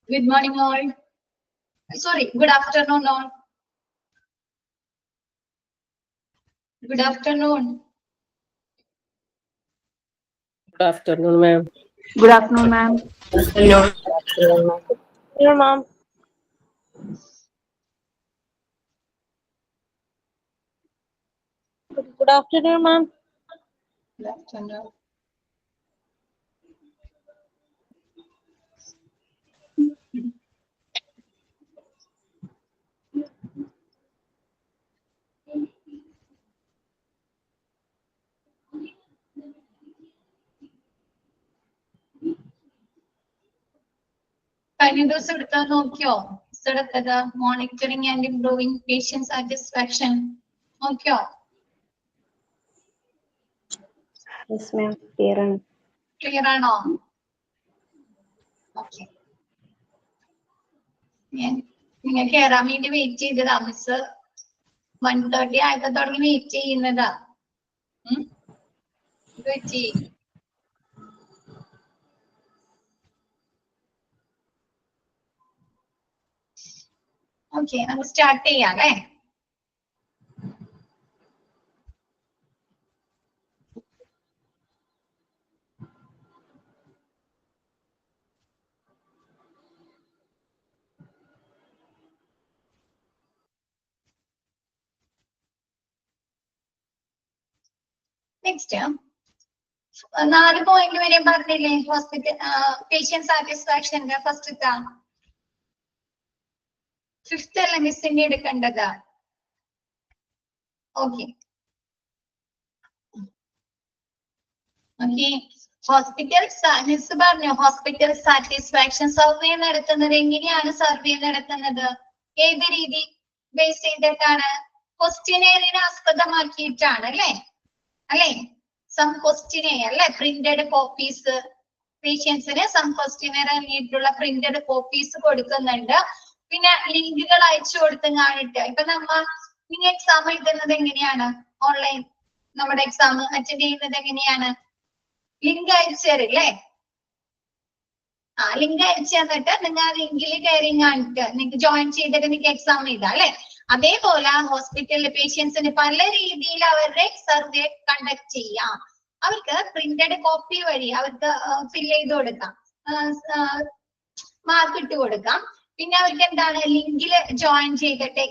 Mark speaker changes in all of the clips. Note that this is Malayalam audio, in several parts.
Speaker 1: Good morning, all. Sorry, good afternoon, all. Good afternoon.
Speaker 2: Good afternoon, ma'am.
Speaker 3: Good afternoon, ma'am.
Speaker 2: Afternoon. Afternoon, ma'am. Good afternoon, ma'am.
Speaker 1: Good afternoon. കഴിഞ്ഞ ദിവസം എടുത്താൽ നോക്കിയോ? എടുത്തത് monitoring and improving patient satisfaction നോക്കിയോ?
Speaker 2: Yes, ma'am. Clear ആണ്.
Speaker 1: ക്ലിയർ ആണോ? ഓക്കെ. ഞാൻ നിങ്ങൾ കയറാൻ വേണ്ടി വെയിറ്റ് ചെയ്തതാ. മിസ് 1:30 ആയപ്പോ തുടങ്ങി വെയിറ്റ് ചെയ്യുന്നതാ. വെയിറ്റ് ഓക്കെ, നമുക്ക് സ്റ്റാർട്ട് ചെയ്യാം അല്ലേ? നെക്സ്റ്റ് 4 പോയിന്റ് വരെ പറഞ്ഞില്ലേ ഹോസ്പിറ്റൽ പേഷ്യന്റ് സാറ്റിസ്ഫാക്ഷന്റെ ഫസ്റ്റ് ഫിഫ്ത് അല്ല മിസ്സിന്റെ എടുക്കേണ്ടത്. ഓക്കെ ഓക്കെ, ഹോസ്പിറ്റൽ മിസ് പറഞ്ഞു ഹോസ്പിറ്റൽ സാറ്റിസ്ഫാക്ഷൻ സർവേ നടത്തുന്നത് എങ്ങനെയാണ്? സർവേ നടത്തുന്നത് ഏത് രീതി ബേസ് ചെയ്തിട്ടാണ്? ക്വസ്റ്റ്യനെയറിനെ ആസ്പദമാക്കിയിട്ടാണ് അല്ലേ? അല്ലെ, സം ക്വസ്റ്റ്യനെയർ അല്ലെ, പ്രിന്റഡ് കോപ്പീസ് പേഷ്യൻസിന് സം ക്വസ്റ്റ്യനെയർ ആയിട്ടുള്ള പ്രിന്റഡ് കോപ്പീസ് കൊടുക്കുന്നുണ്ട്. പിന്നെ ലിങ്കുകൾ അയച്ചു കൊടുത്ത് കാണിട്ട് ഇപ്പൊ നിങ്ങൾ എക്സാം എഴുതുന്നത് എങ്ങനെയാണ്? ഓൺലൈൻ നമ്മുടെ എക്സാം അറ്റൻഡ് ചെയ്യുന്നത് എങ്ങനെയാണ്? ലിങ്ക് അയച്ചു തരില്ലേ? ലിങ്ക് അയച്ചു തന്നിട്ട് നിങ്ങൾ ആ ലിങ്കിൽ കയറി കാണിട്ട് നിങ്ങൾക്ക് ജോയിൻ ചെയ്തിട്ട് നിങ്ങൾക്ക് എക്സാം എഴുതാം അല്ലെ? അതേപോലെ ഹോസ്പിറ്റലിലെ പേഷ്യൻസിന് പല രീതിയിൽ അവരുടെ സർവേ കണ്ടക്ട് ചെയ്യാം. അവർക്ക് പ്രിന്റഡ് കോപ്പി വഴി അവർക്ക് ഫിൽ ചെയ്ത് കൊടുക്കാം, മാർക്ക് ഇട്ട് കൊടുക്കാം. പിന്നെ അവർക്ക് എന്താണ് ലിങ്കിൽ ജോയിൻ ചെയ്തിട്ട്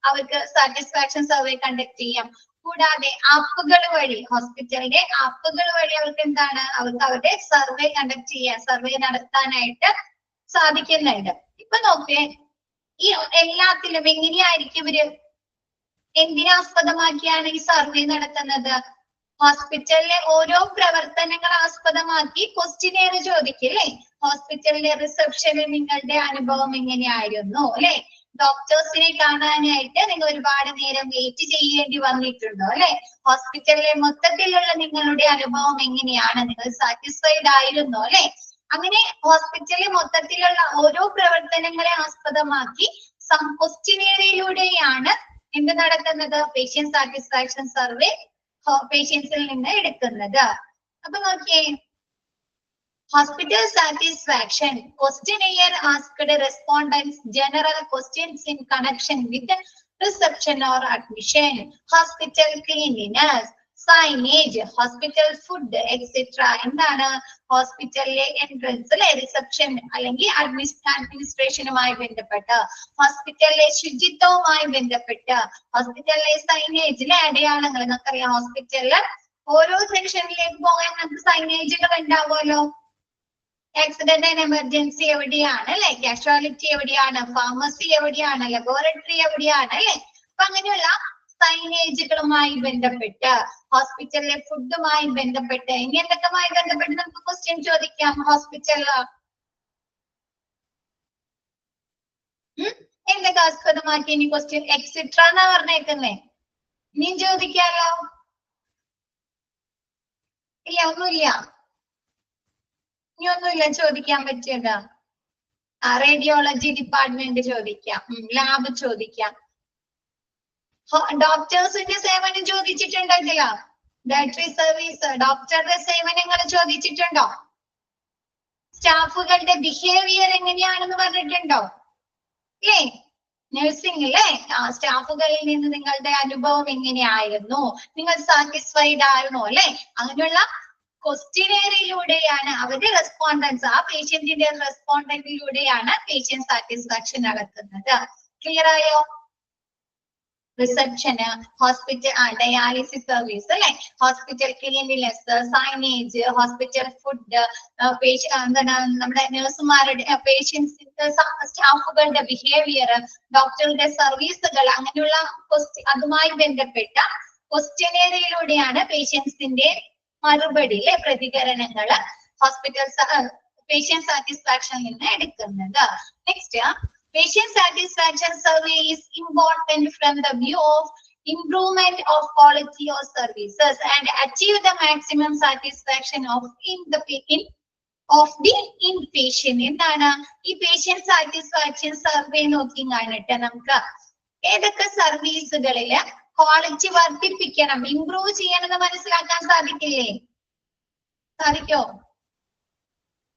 Speaker 1: അവർക്ക് സാറ്റിസ്ഫാക്ഷൻ സർവേ കണ്ടക്ട് ചെയ്യാം. കൂടാതെ ആപ്പുകൾ വഴി, ഹോസ്പിറ്റലിന്റെ ആപ്പുകൾ വഴി അവർക്ക് എന്താണ് അവർക്ക് അവരുടെ സർവേ കണ്ടക്ട് ചെയ്യാൻ, സർവേ നടത്താനായിട്ട് സാധിക്കുന്നുണ്ട്. ഇപ്പൊ നോക്കേ, ഈ എല്ലാത്തിലും എങ്ങനെയായിരിക്കും ഇവര് എന്തിനാസ്പദമാക്കിയാണ് ഈ സർവേ നടത്തുന്നത്? ഹോസ്പിറ്റലിലെ ഓരോ പ്രവർത്തനങ്ങൾ ആസ്പദമാക്കി ക്വസ്റ്റ്യനെയർ ചോദിക്കില്ലേ? ഹോസ്പിറ്റലിലെ റിസപ്ഷനിൽ നിങ്ങളുടെ അനുഭവം എങ്ങനെയായിരുന്നു അല്ലെ? ഡോക്ടേഴ്സിനെ കാണാനായിട്ട് നിങ്ങൾ ഒരുപാട് നേരം വെയിറ്റ് ചെയ്യേണ്ടി വന്നിട്ടുണ്ടോ അല്ലെ? ഹോസ്പിറ്റലിലെ മൊത്തത്തിലുള്ള നിങ്ങളുടെ അനുഭവം എങ്ങനെയാണ്? നിങ്ങൾ സാറ്റിസ്ഫൈഡ് ആയിരുന്നോ അല്ലെ? അങ്ങനെ ഹോസ്പിറ്റലിലെ മൊത്തത്തിലുള്ള ഓരോ പ്രവർത്തനങ്ങളെ ആസ്പദമാക്കി ക്വസ്റ്റ്യനെയറിലൂടെയാണ് എന്ത് നടക്കുന്നത്? പേഷ്യന്റ് സാറ്റിസ്ഫാക്ഷൻ സർവേ പേഷ്യൻസിൽ നിന്ന് എടുക്കുന്നത്. അപ്പൊ നോക്കിയേ, hospital satisfaction questionnaire asked respondents general questions in connection with the reception or admission, hospital cleanliness, signage, hospital food, etc. എന്താണ് ഹോസ്പിറ്റലിലെ എൻട്രൻസ് അല്ലെ, റിസപ്ഷൻ അല്ലെങ്കിൽ അഡ്മിനിസ്ട്രേഷനുമായി ബന്ധപ്പെട്ട്, ഹോസ്പിറ്റലിലെ ശുചിത്വവുമായി ബന്ധപ്പെട്ട്, ഹോസ്പിറ്റലിലെ സൈനേജിലെ അടയാളങ്ങൾ. നമുക്കറിയാം ഹോസ്പിറ്റലില് ഓരോ സെക്ഷനിലേക്ക് പോകാൻ നമുക്ക് സൈനേജുകൾ ഉണ്ടാവുമല്ലോ. ആക്സിഡന്റ് ആൻഡ് എമർജൻസി എവിടെയാണ് അല്ലെ? കാഷ്വാലിറ്റി എവിടെയാണ്? ഫാർമസി എവിടെയാണ്? ലബോറട്ടറി എവിടെയാണ് അല്ലെ? അപ്പൊ അങ്ങനെയുള്ള സൈനേജുകളുമായി ബന്ധപ്പെട്ട്, ഹോസ്പിറ്റലിലെ ഫുഡുമായി ബന്ധപ്പെട്ട്, ഇനി എന്തൊക്കെയുമായി ബന്ധപ്പെട്ട് നമുക്ക് ക്വസ്റ്റ്യൻ ചോദിക്കാം ഹോസ്പിറ്റലില്? എന്തൊക്കെ ആസ്പദമാക്കി ഇനി ക്വസ്റ്റ്യൻ എക്സെട്ര എന്നാ പറഞ്ഞേക്കുന്നേ? ഇനിയും ചോദിക്കാലോ? ഇല്ല, ഒന്നുമില്ല, ഇനി ഒന്നുമില്ല ചോദിക്കാൻ പറ്റിയത്. റേഡിയോളജി ഡിപ്പാർട്ട്മെന്റ് ചോദിക്കാം, ലാബ് ചോദിക്കാം, ഡോക്ടേഴ്സിന്റെ സേവനം ചോദിച്ചിട്ടുണ്ടെങ്കിലോ? ഡയറ്ററി സർവീസ്, ഡോക്ടറുടെ സേവനങ്ങൾ ചോദിച്ചിട്ടുണ്ടോ? സ്റ്റാഫുകളുടെ ബിഹേവിയർ എങ്ങനെയാണെന്ന് പറഞ്ഞിട്ടുണ്ടോ? അല്ലേ? നഴ്സിംഗ് അല്ലേ? സ്റ്റാഫുകളിൽ നിന്ന് നിങ്ങളുടെ അനുഭവം എങ്ങനെയായിരുന്നു? നിങ്ങൾ സാറ്റിസ്ഫൈഡ് ആയിരുന്നോ? അല്ലെ? അങ്ങനെയുള്ള ക്വസ്റ്റ്യനറിയിലൂടെയാണ് അവരുടെ റെസ്പോണ്ടൻസ്, ആ പേഷ്യന്റിന്റെ റെസ്പോണ്ടന്റിലൂടെയാണ് പേഷ്യന്റ് സാറ്റിസ്ഫാക്ഷൻ നടക്കുന്നത്. ക്ലിയർ ആയോ? റിസപ്ഷന്, ഹോസ്പിറ്റൽ ഡയാലിസിസ് സർവീസ് അല്ലെ, hospital cleanliness, signage, hospital food, എന്താണ് നമ്മുടെ നഴ്സുമാരുടെ, പേഷ്യൻസിന്റെ സ്റ്റാഫുകളുടെ ബിഹേവിയർ, ഡോക്ടറുടെ സർവീസുകൾ, അങ്ങനെയുള്ള അതുമായി ബന്ധപ്പെട്ട ക്വസ്റ്റ്യനറിയിലൂടെയാണ് പേഷ്യൻസിന്റെ മറുപടി അല്ലെ, പ്രതികരണങ്ങള് ഹോസ്പിറ്റൽ പേഷ്യന്റ് സാറ്റിസ്ഫാക്ഷനിൽ നിന്ന് എടുക്കുന്നത്. Next, patient satisfaction survey is important from the view of improvement of quality of services and achieve the maximum satisfaction of the inpatient. എന്താണ് ഈ പേഷ്യന്റ് സാറ്റിസ്ഫാക്ഷൻ സർവേ നോക്കി കാണിട്ട് നമുക്ക് ഏതൊക്കെ സർവീസുകളില് ക്വാളിറ്റി വർദ്ധിപ്പിക്കണം, ഇംപ്രൂവ് ചെയ്യണമെന്ന് മനസ്സിലാക്കാൻ സാധിക്കില്ലേ? സാധിക്കോ?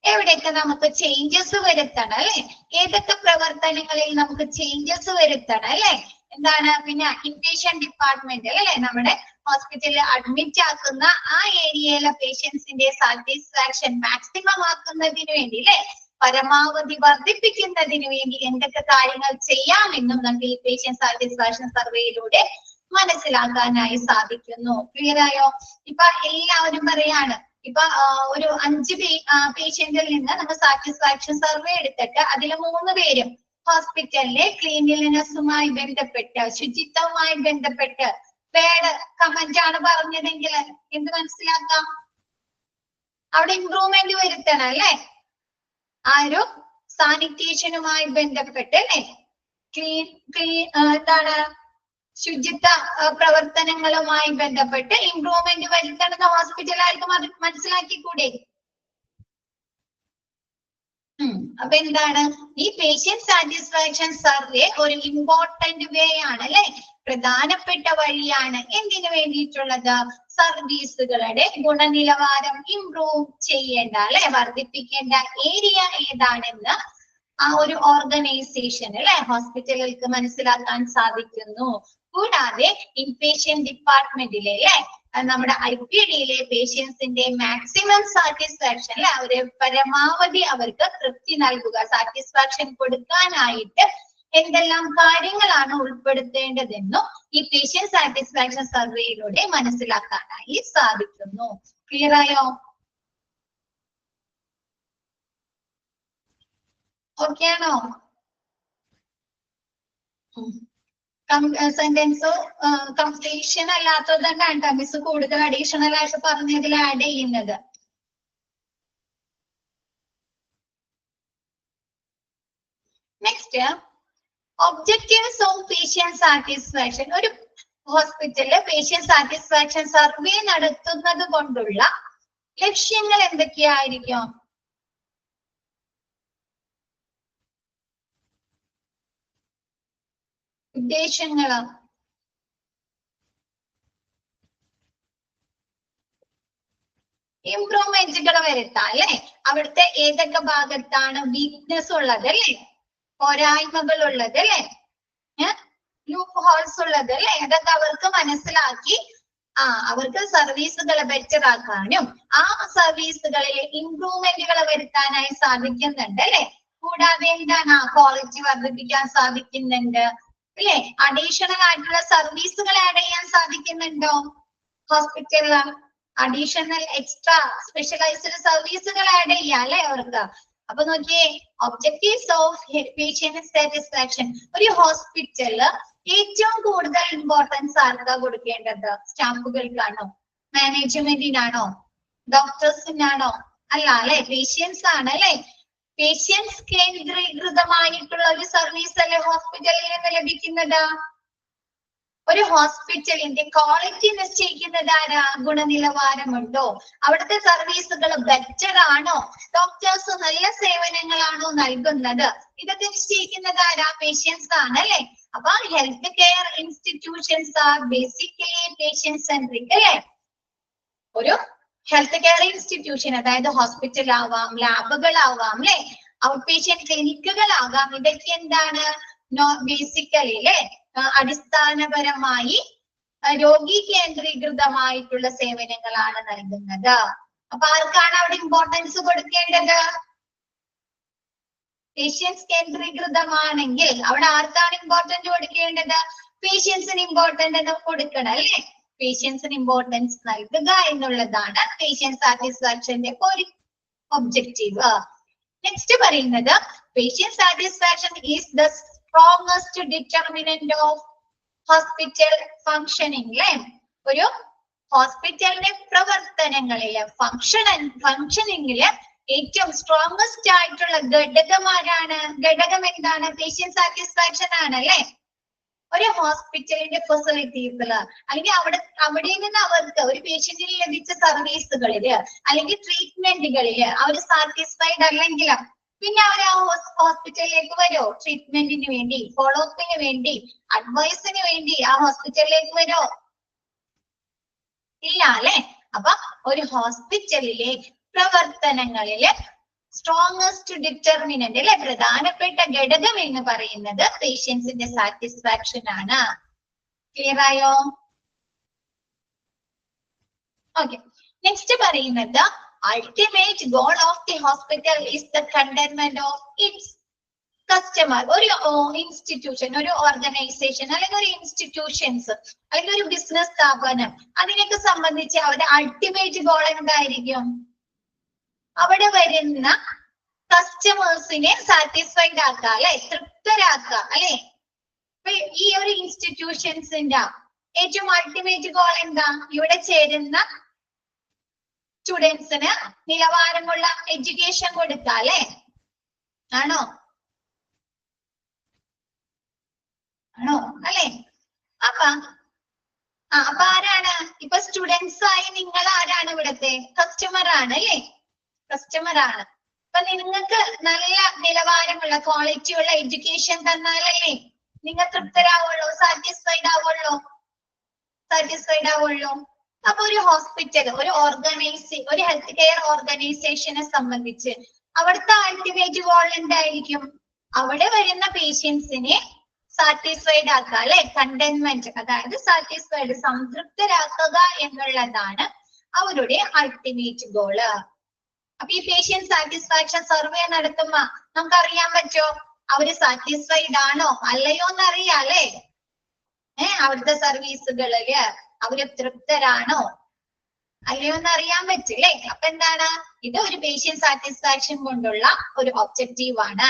Speaker 1: എവിടെയൊക്കെ നമുക്ക് ചേഞ്ചസ് വരുത്തണം അല്ലെ, ഏതൊക്കെ പ്രവർത്തനങ്ങളിൽ നമുക്ക് ചേഞ്ചസ് വരുത്തണം അല്ലെ? എന്താണ് പിന്നെ ഇൻപേഷ്യന്റ് ഡിപ്പാർട്ട്മെന്റ് അല്ലെ, നമ്മുടെ ഹോസ്പിറ്റലിൽ അഡ്മിറ്റ് ആക്കുന്ന ആ ഏരിയയിലെ പേഷ്യൻസിന്റെ സാറ്റിസ്ഫാക്ഷൻ മാക്സിമം ആക്കുന്നതിന് വേണ്ടി അല്ലെ, പരമാവധി വർദ്ധിപ്പിക്കുന്നതിന് വേണ്ടി എന്തൊക്കെ കാര്യങ്ങൾ ചെയ്യാമെന്നും നമുക്ക് ഈ പേഷ്യന്റ് സാറ്റിസ്ഫാക്ഷൻ സർവേയിലൂടെ മനസ്സിലാക്കാനായി സാധിക്കുന്നു. ക്ലിയർ ആയോ? ഇപ്പൊ എല്ലാവരും പറയാണ്, ഇപ്പൊ ഒരു 5 പേഷ്യന്റിൽ നിന്ന് നമ്മൾ സാറ്റിസ്ഫാക്ഷൻ സർവേ എടുത്തിട്ട് അതിൽ 3 പേരും ഹോസ്പിറ്റലിലെ ക്ലീൻലിനെസ്സുമായി ബന്ധപ്പെട്ട്, ശുചിത്വവുമായി ബന്ധപ്പെട്ട് ബാഡ് കമന്റ് ആണ് പറഞ്ഞതെങ്കിൽ എന്ത് മനസ്സിലാക്കാം? അവിടെ ഇംപ്രൂവ്മെന്റ് വരുത്തണം അല്ലെ, ആ ഒരു സാനിറ്റേഷനുമായി ബന്ധപ്പെട്ട് അല്ലെ, എന്താണ് ശുചിത്വ പ്രവർത്തനങ്ങളുമായി ബന്ധപ്പെട്ട് ഇംപ്രൂവ്മെന്റ് വരുത്തണമെന്ന് ഹോസ്പിറ്റലുകാർക്ക് മനസ്സിലാക്കിക്കൂടെ? അപ്പൊ എന്താണ് ഈ പേഷ്യന്റ് സാറ്റിസ്ഫാക്ഷൻ സർവേ ഒരു ഇമ്പോർട്ടന്റ് വേ ആണ് അല്ലെ, പ്രധാനപ്പെട്ട വഴിയാണ്. എന്തിനു വേണ്ടിയിട്ടുള്ളത്? സർവീസുകളുടെ ഗുണനിലവാരം ഇംപ്രൂവ് ചെയ്യേണ്ട അല്ലെ, വർദ്ധിപ്പിക്കേണ്ട ഏരിയ ഏതാണെന്ന് ആ ഒരു ഓർഗനൈസേഷൻ അല്ലെ, ഹോസ്പിറ്റലുകൾക്ക് മനസ്സിലാക്കാൻ സാധിക്കുന്നു. കൂടാതെ ഇൻപേഷ്യന്റ് ഡിപ്പാർട്ട്മെന്റിലെ നമ്മുടെ IPDയിലെ പേഷ്യൻസിന്റെ മാക്സിമം സാറ്റിസ്ഫാക്ഷൻ അല്ലെ, അവരെ പരമാവധി അവർക്ക് തൃപ്തി നൽകുക, സാറ്റിസ്ഫാക്ഷൻ കൊടുക്കാനായിട്ട് എന്തെല്ലാം കാര്യങ്ങളാണ് ഉൾപ്പെടുത്തേണ്ടതെന്നും ഈ പേഷ്യന്റ് സാറ്റിസ്ഫാക്ഷൻ സർവേയിലൂടെ മനസ്സിലാക്കാനായി സാധിക്കുന്നു. ക്ലിയർ ആയോ? ഓക്കെ ആണോ? സെന്റൻസ് കംപ്ലീഷൻ അല്ലാത്തതുകൊണ്ടാണ് മിസ് കൂടുതൽ അഡീഷണൽ ആയിട്ട് പറഞ്ഞതിൽ ആഡ് ചെയ്യുന്നത്. Next, objectives of patient satisfaction. ഒരു ഹോസ്പിറ്റലില് പേഷ്യന്റ് സാറ്റിസ്ഫാക്ഷൻ സർവേ നടത്തുന്നത് കൊണ്ടുള്ള ലക്ഷ്യങ്ങൾ എന്തൊക്കെയായിരിക്കും? ഉദ്ദേശങ്ങള് ഇംപ്രൂവ്മെന്റുകൾ വരുത്താം അല്ലെ, അവിടുത്തെ ഏതൊക്കെ ഭാഗത്താണ് വീക്ക്നെസ് ഉള്ളത് അല്ലെ, പോരായ്മകൾ ഉള്ളത് അല്ലെ, ലൂപ്പ് ഹോൾസ് ഉള്ളത് അല്ലെ, അതൊക്കെ അവർക്ക് മനസ്സിലാക്കി അവർക്ക് സർവീസുകളെ ബെറ്റർ ആക്കാനും ആ സർവീസുകളിൽ ഇംപ്രൂവ്മെന്റുകൾ വരുത്താനായി സാധിക്കുന്നുണ്ട് അല്ലെ. കൂടാതെ എന്താണ് ക്വാളിറ്റി വർദ്ധിപ്പിക്കാൻ സാധിക്കുന്നുണ്ട് അല്ലെ, അഡീഷണൽ ആയിട്ടുള്ള സർവീസുകൾ ആഡ് ചെയ്യാൻ സാധിക്കുന്നുണ്ടോ ഹോസ്പിറ്റലില്? അഡീഷണൽ എക്സ്ട്രാ സ്പെഷ്യലൈസ്ഡ് സർവീസുകൾ ആഡ് ചെയ്യാം അല്ലെ അവർക്ക്. അപ്പൊ നോക്കിയേ, ഒബ്ജക്റ്റീവ്സ് ഓഫ് പേഷ്യന്റ് സാറ്റിസ്ഫാക്ഷൻ. ഒരു ഹോസ്പിറ്റലില് ഏറ്റവും കൂടുതൽ ഇമ്പോർട്ടൻസ് ആർക്കാ കൊടുക്കേണ്ടത്? സ്റ്റാഫുകൾക്കാണോ, മാനേജ്മെന്റിനാണോ, ഡോക്ടേഴ്സിനാണോ? അല്ല അല്ലെ, പേഷ്യൻസ് ആണ് അല്ലെ. പേഷ്യൻസ് കേന്ദ്രീകൃതമായിട്ടുള്ള ഒരു സർവീസ് അല്ലെ ഹോസ്പിറ്റലിൽ നിന്ന് ലഭിക്കുന്നത്. ഒരു ഹോസ്പിറ്റലിന്റെ ക്വാളിറ്റി നിശ്ചയിക്കുന്നത് ആരാ? ഗുണനിലവാരമുണ്ടോ, അവിടുത്തെ സർവീസുകൾ ബെറ്റർ ആണോ, ഡോക്ടേഴ്സ് നല്ല സേവനങ്ങളാണോ നൽകുന്നത്, ഇതൊക്കെ നിശ്ചയിക്കുന്നത് ആരാ? പേഷ്യൻസ് ആണ് അല്ലെ. അപ്പൊ health care institutions are basically patient centric അല്ലെ. ഒരു ഹെൽത്ത് കെയർ ഇൻസ്റ്റിറ്റ്യൂഷൻ, അതായത് ഹോസ്പിറ്റൽ ആവാം, ലാബുകളാവാം, അല്ലെ, ഔട്ട് പേഷ്യന്റ് ക്ലിനിക്കുകളാകാം. ഇതൊക്കെ എന്താണ്? ബേസിക്കലി അല്ലെ അടിസ്ഥാനപരമായി രോഗി കേന്ദ്രീകൃതമായിട്ടുള്ള സേവനങ്ങളാണ് നൽകുന്നത്. അപ്പൊ ആർക്കാണ് അവിടെ ഇമ്പോർട്ടൻസ് കൊടുക്കേണ്ടത്? പേഷ്യൻസ് കേന്ദ്രീകൃതമാണെങ്കിൽ അവിടെ ആർക്കാണ് ഇമ്പോർട്ടൻസ് കൊടുക്കേണ്ടത്? പേഷ്യൻസിന് ഇമ്പോർട്ടൻസ് കൊടുക്കണം അല്ലെ. പേഷ്യൻസിന് ഇമ്പോർട്ടൻസ് നൽകുക എന്നുള്ളതാണ് പേഷ്യന്റ് സാറ്റിസ്ഫാക്ഷന്റെ ഒരു ഒബ്ജക്റ്റീവ്. നെക്സ്റ്റ് പറയുന്നത് patient satisfaction is the strongest determinant of hospital functioning അല്ലെ. ഒരു ഹോസ്പിറ്റലിന്റെ പ്രവർത്തനങ്ങളില് ഫങ്ഷനിങ്ങില് ഏറ്റവും സ്ട്രോങ്സ്റ്റ് ആയിട്ടുള്ള ഘടകം എന്താണ്? പേഷ്യന്റ് സാറ്റിസ്ഫാക്ഷൻ ആണ് അല്ലെ. ഒരു ഹോസ്പിറ്റലിന്റെ ഫെസിലിറ്റീസില് അല്ലെങ്കിൽ അവിടെ നിന്ന് അവർക്ക് ഒരു പേഷ്യന്റിന് ലഭിച്ച സർവീസുകളില് അല്ലെങ്കിൽ ട്രീറ്റ്മെന്റുകളില് അവർ സാറ്റിസ്ഫൈഡ് അല്ലെങ്കിൽ പിന്നെ അവർ ആ ഹോസ്പിറ്റലിലേക്ക് വരുമോ? ട്രീറ്റ്മെന്റിന് വേണ്ടി, ഫോളോ അപ്പിന് വേണ്ടി, അഡ്വൈസിന് വേണ്ടി ആ ഹോസ്പിറ്റലിലേക്ക് വരുമോ? ഇല്ല അല്ലെ. അപ്പൊ ഒരു ഹോസ്പിറ്റലിലെ പ്രവർത്തനങ്ങളില് സ്ട്രോങ്സ്റ്റ് ഡിറ്റർമിനന്റ് അല്ലെ, പ്രധാനപ്പെട്ട ഘടകം എന്ന് പറയുന്നത് പേഷ്യൻസിന്റെ സാറ്റിസ്ഫാക്ഷൻ ആണ്. ക്ലിയർ ആയോ? ഓക്കെ. നെക്സ്റ്റ് പറയുന്നത് ultimate goal of the hospital is the contentment of its customer. ഒരു ഇൻസ്റ്റിറ്റ്യൂഷൻ, ഒരു ഓർഗനൈസേഷൻ അല്ലെങ്കിൽ ഒരു ഇൻസ്റ്റിറ്റ്യൂഷൻസ് അല്ലെങ്കിൽ ഒരു ബിസിനസ് സ്ഥാപനം, അതിനൊക്കെ സംബന്ധിച്ച് അവരുടെ അൾട്ടിമേറ്റ് ഗോൾ എന്തായിരിക്കും? അവിടെ വരുന്ന കസ്റ്റമേഴ്സിനെ സാറ്റിസ്ഫൈഡ് ആക്കുക അല്ലെ, തൃപ്തരാക്കുക അല്ലെ. അപ്പൊ ഈ ഒരു ഇൻസ്റ്റിറ്റ്യൂഷൻസിന്റെ ഏറ്റവും അൾട്ടിമേറ്റ് ഗോൾ എന്താ? ഇവിടെ ചേരുന്ന സ്റ്റുഡൻസിന് നിലവാരമുള്ള എഡ്യൂക്കേഷൻ കൊടുക്കുക അല്ലെ. ആണോ? അല്ലെ. അപ്പൊ ആരാണ് ഇപ്പൊ സ്റ്റുഡൻസ് ആയി നിങ്ങൾ ആരാണ്? ഇവിടത്തെ കസ്റ്റമർ ആണ് അല്ലെ. കസ്റ്റമർ ആണ്. അപ്പൊ നിങ്ങൾക്ക് നല്ല നിലവാരമുള്ള ക്വാളിറ്റിയുള്ള എഡ്യൂക്കേഷൻ തന്നാലല്ലേ നിങ്ങൾ തൃപ്തരാവുള്ളൂ, സാറ്റിസ്ഫൈഡ് ആവുള്ളൂ. അപ്പൊ ഒരു ഹോസ്പിറ്റൽ, ഒരു ഒരു ഹെൽത്ത് കെയർ ഓർഗനൈസേഷനെ സംബന്ധിച്ച് അവിടുത്തെ അൾട്ടിമേറ്റ് ഗോൾ എന്തായിരിക്കും? അവിടെ വരുന്ന പേഷ്യൻസിനെ സാറ്റിസ്ഫൈഡ് ആക്കുക അല്ലെ. കണ്ടെന്റ്മെന്റ്, അതായത് സാറ്റിസ്ഫൈഡ്, സംതൃപ്തരാക്കുക എന്നുള്ളതാണ് അവരുടെ അൾട്ടിമേറ്റ് ഗോള്. അപ്പൊ ഈ പേഷ്യന്റ് സാറ്റിസ്ഫാക്ഷൻ സർവേ നടത്തുമ്പോ നമുക്ക് അറിയാൻ പറ്റോ അവര് സാറ്റിസ്ഫൈഡ് ആണോ അല്ലയോ എന്ന് അറിയാം അല്ലെ. അവിടുത്തെ സർവീസുകളില് അവര് തൃപ്തരാണോ അല്ലയോ എന്ന് അറിയാൻ പറ്റില്ലേ. അപ്പൊ എന്താണ് ഇത്? ഒരു പേഷ്യന്റ് സാറ്റിസ്ഫാക്ഷൻ കൊണ്ടുള്ള ഒരു ഒബ്ജക്റ്റീവ് ആണ്.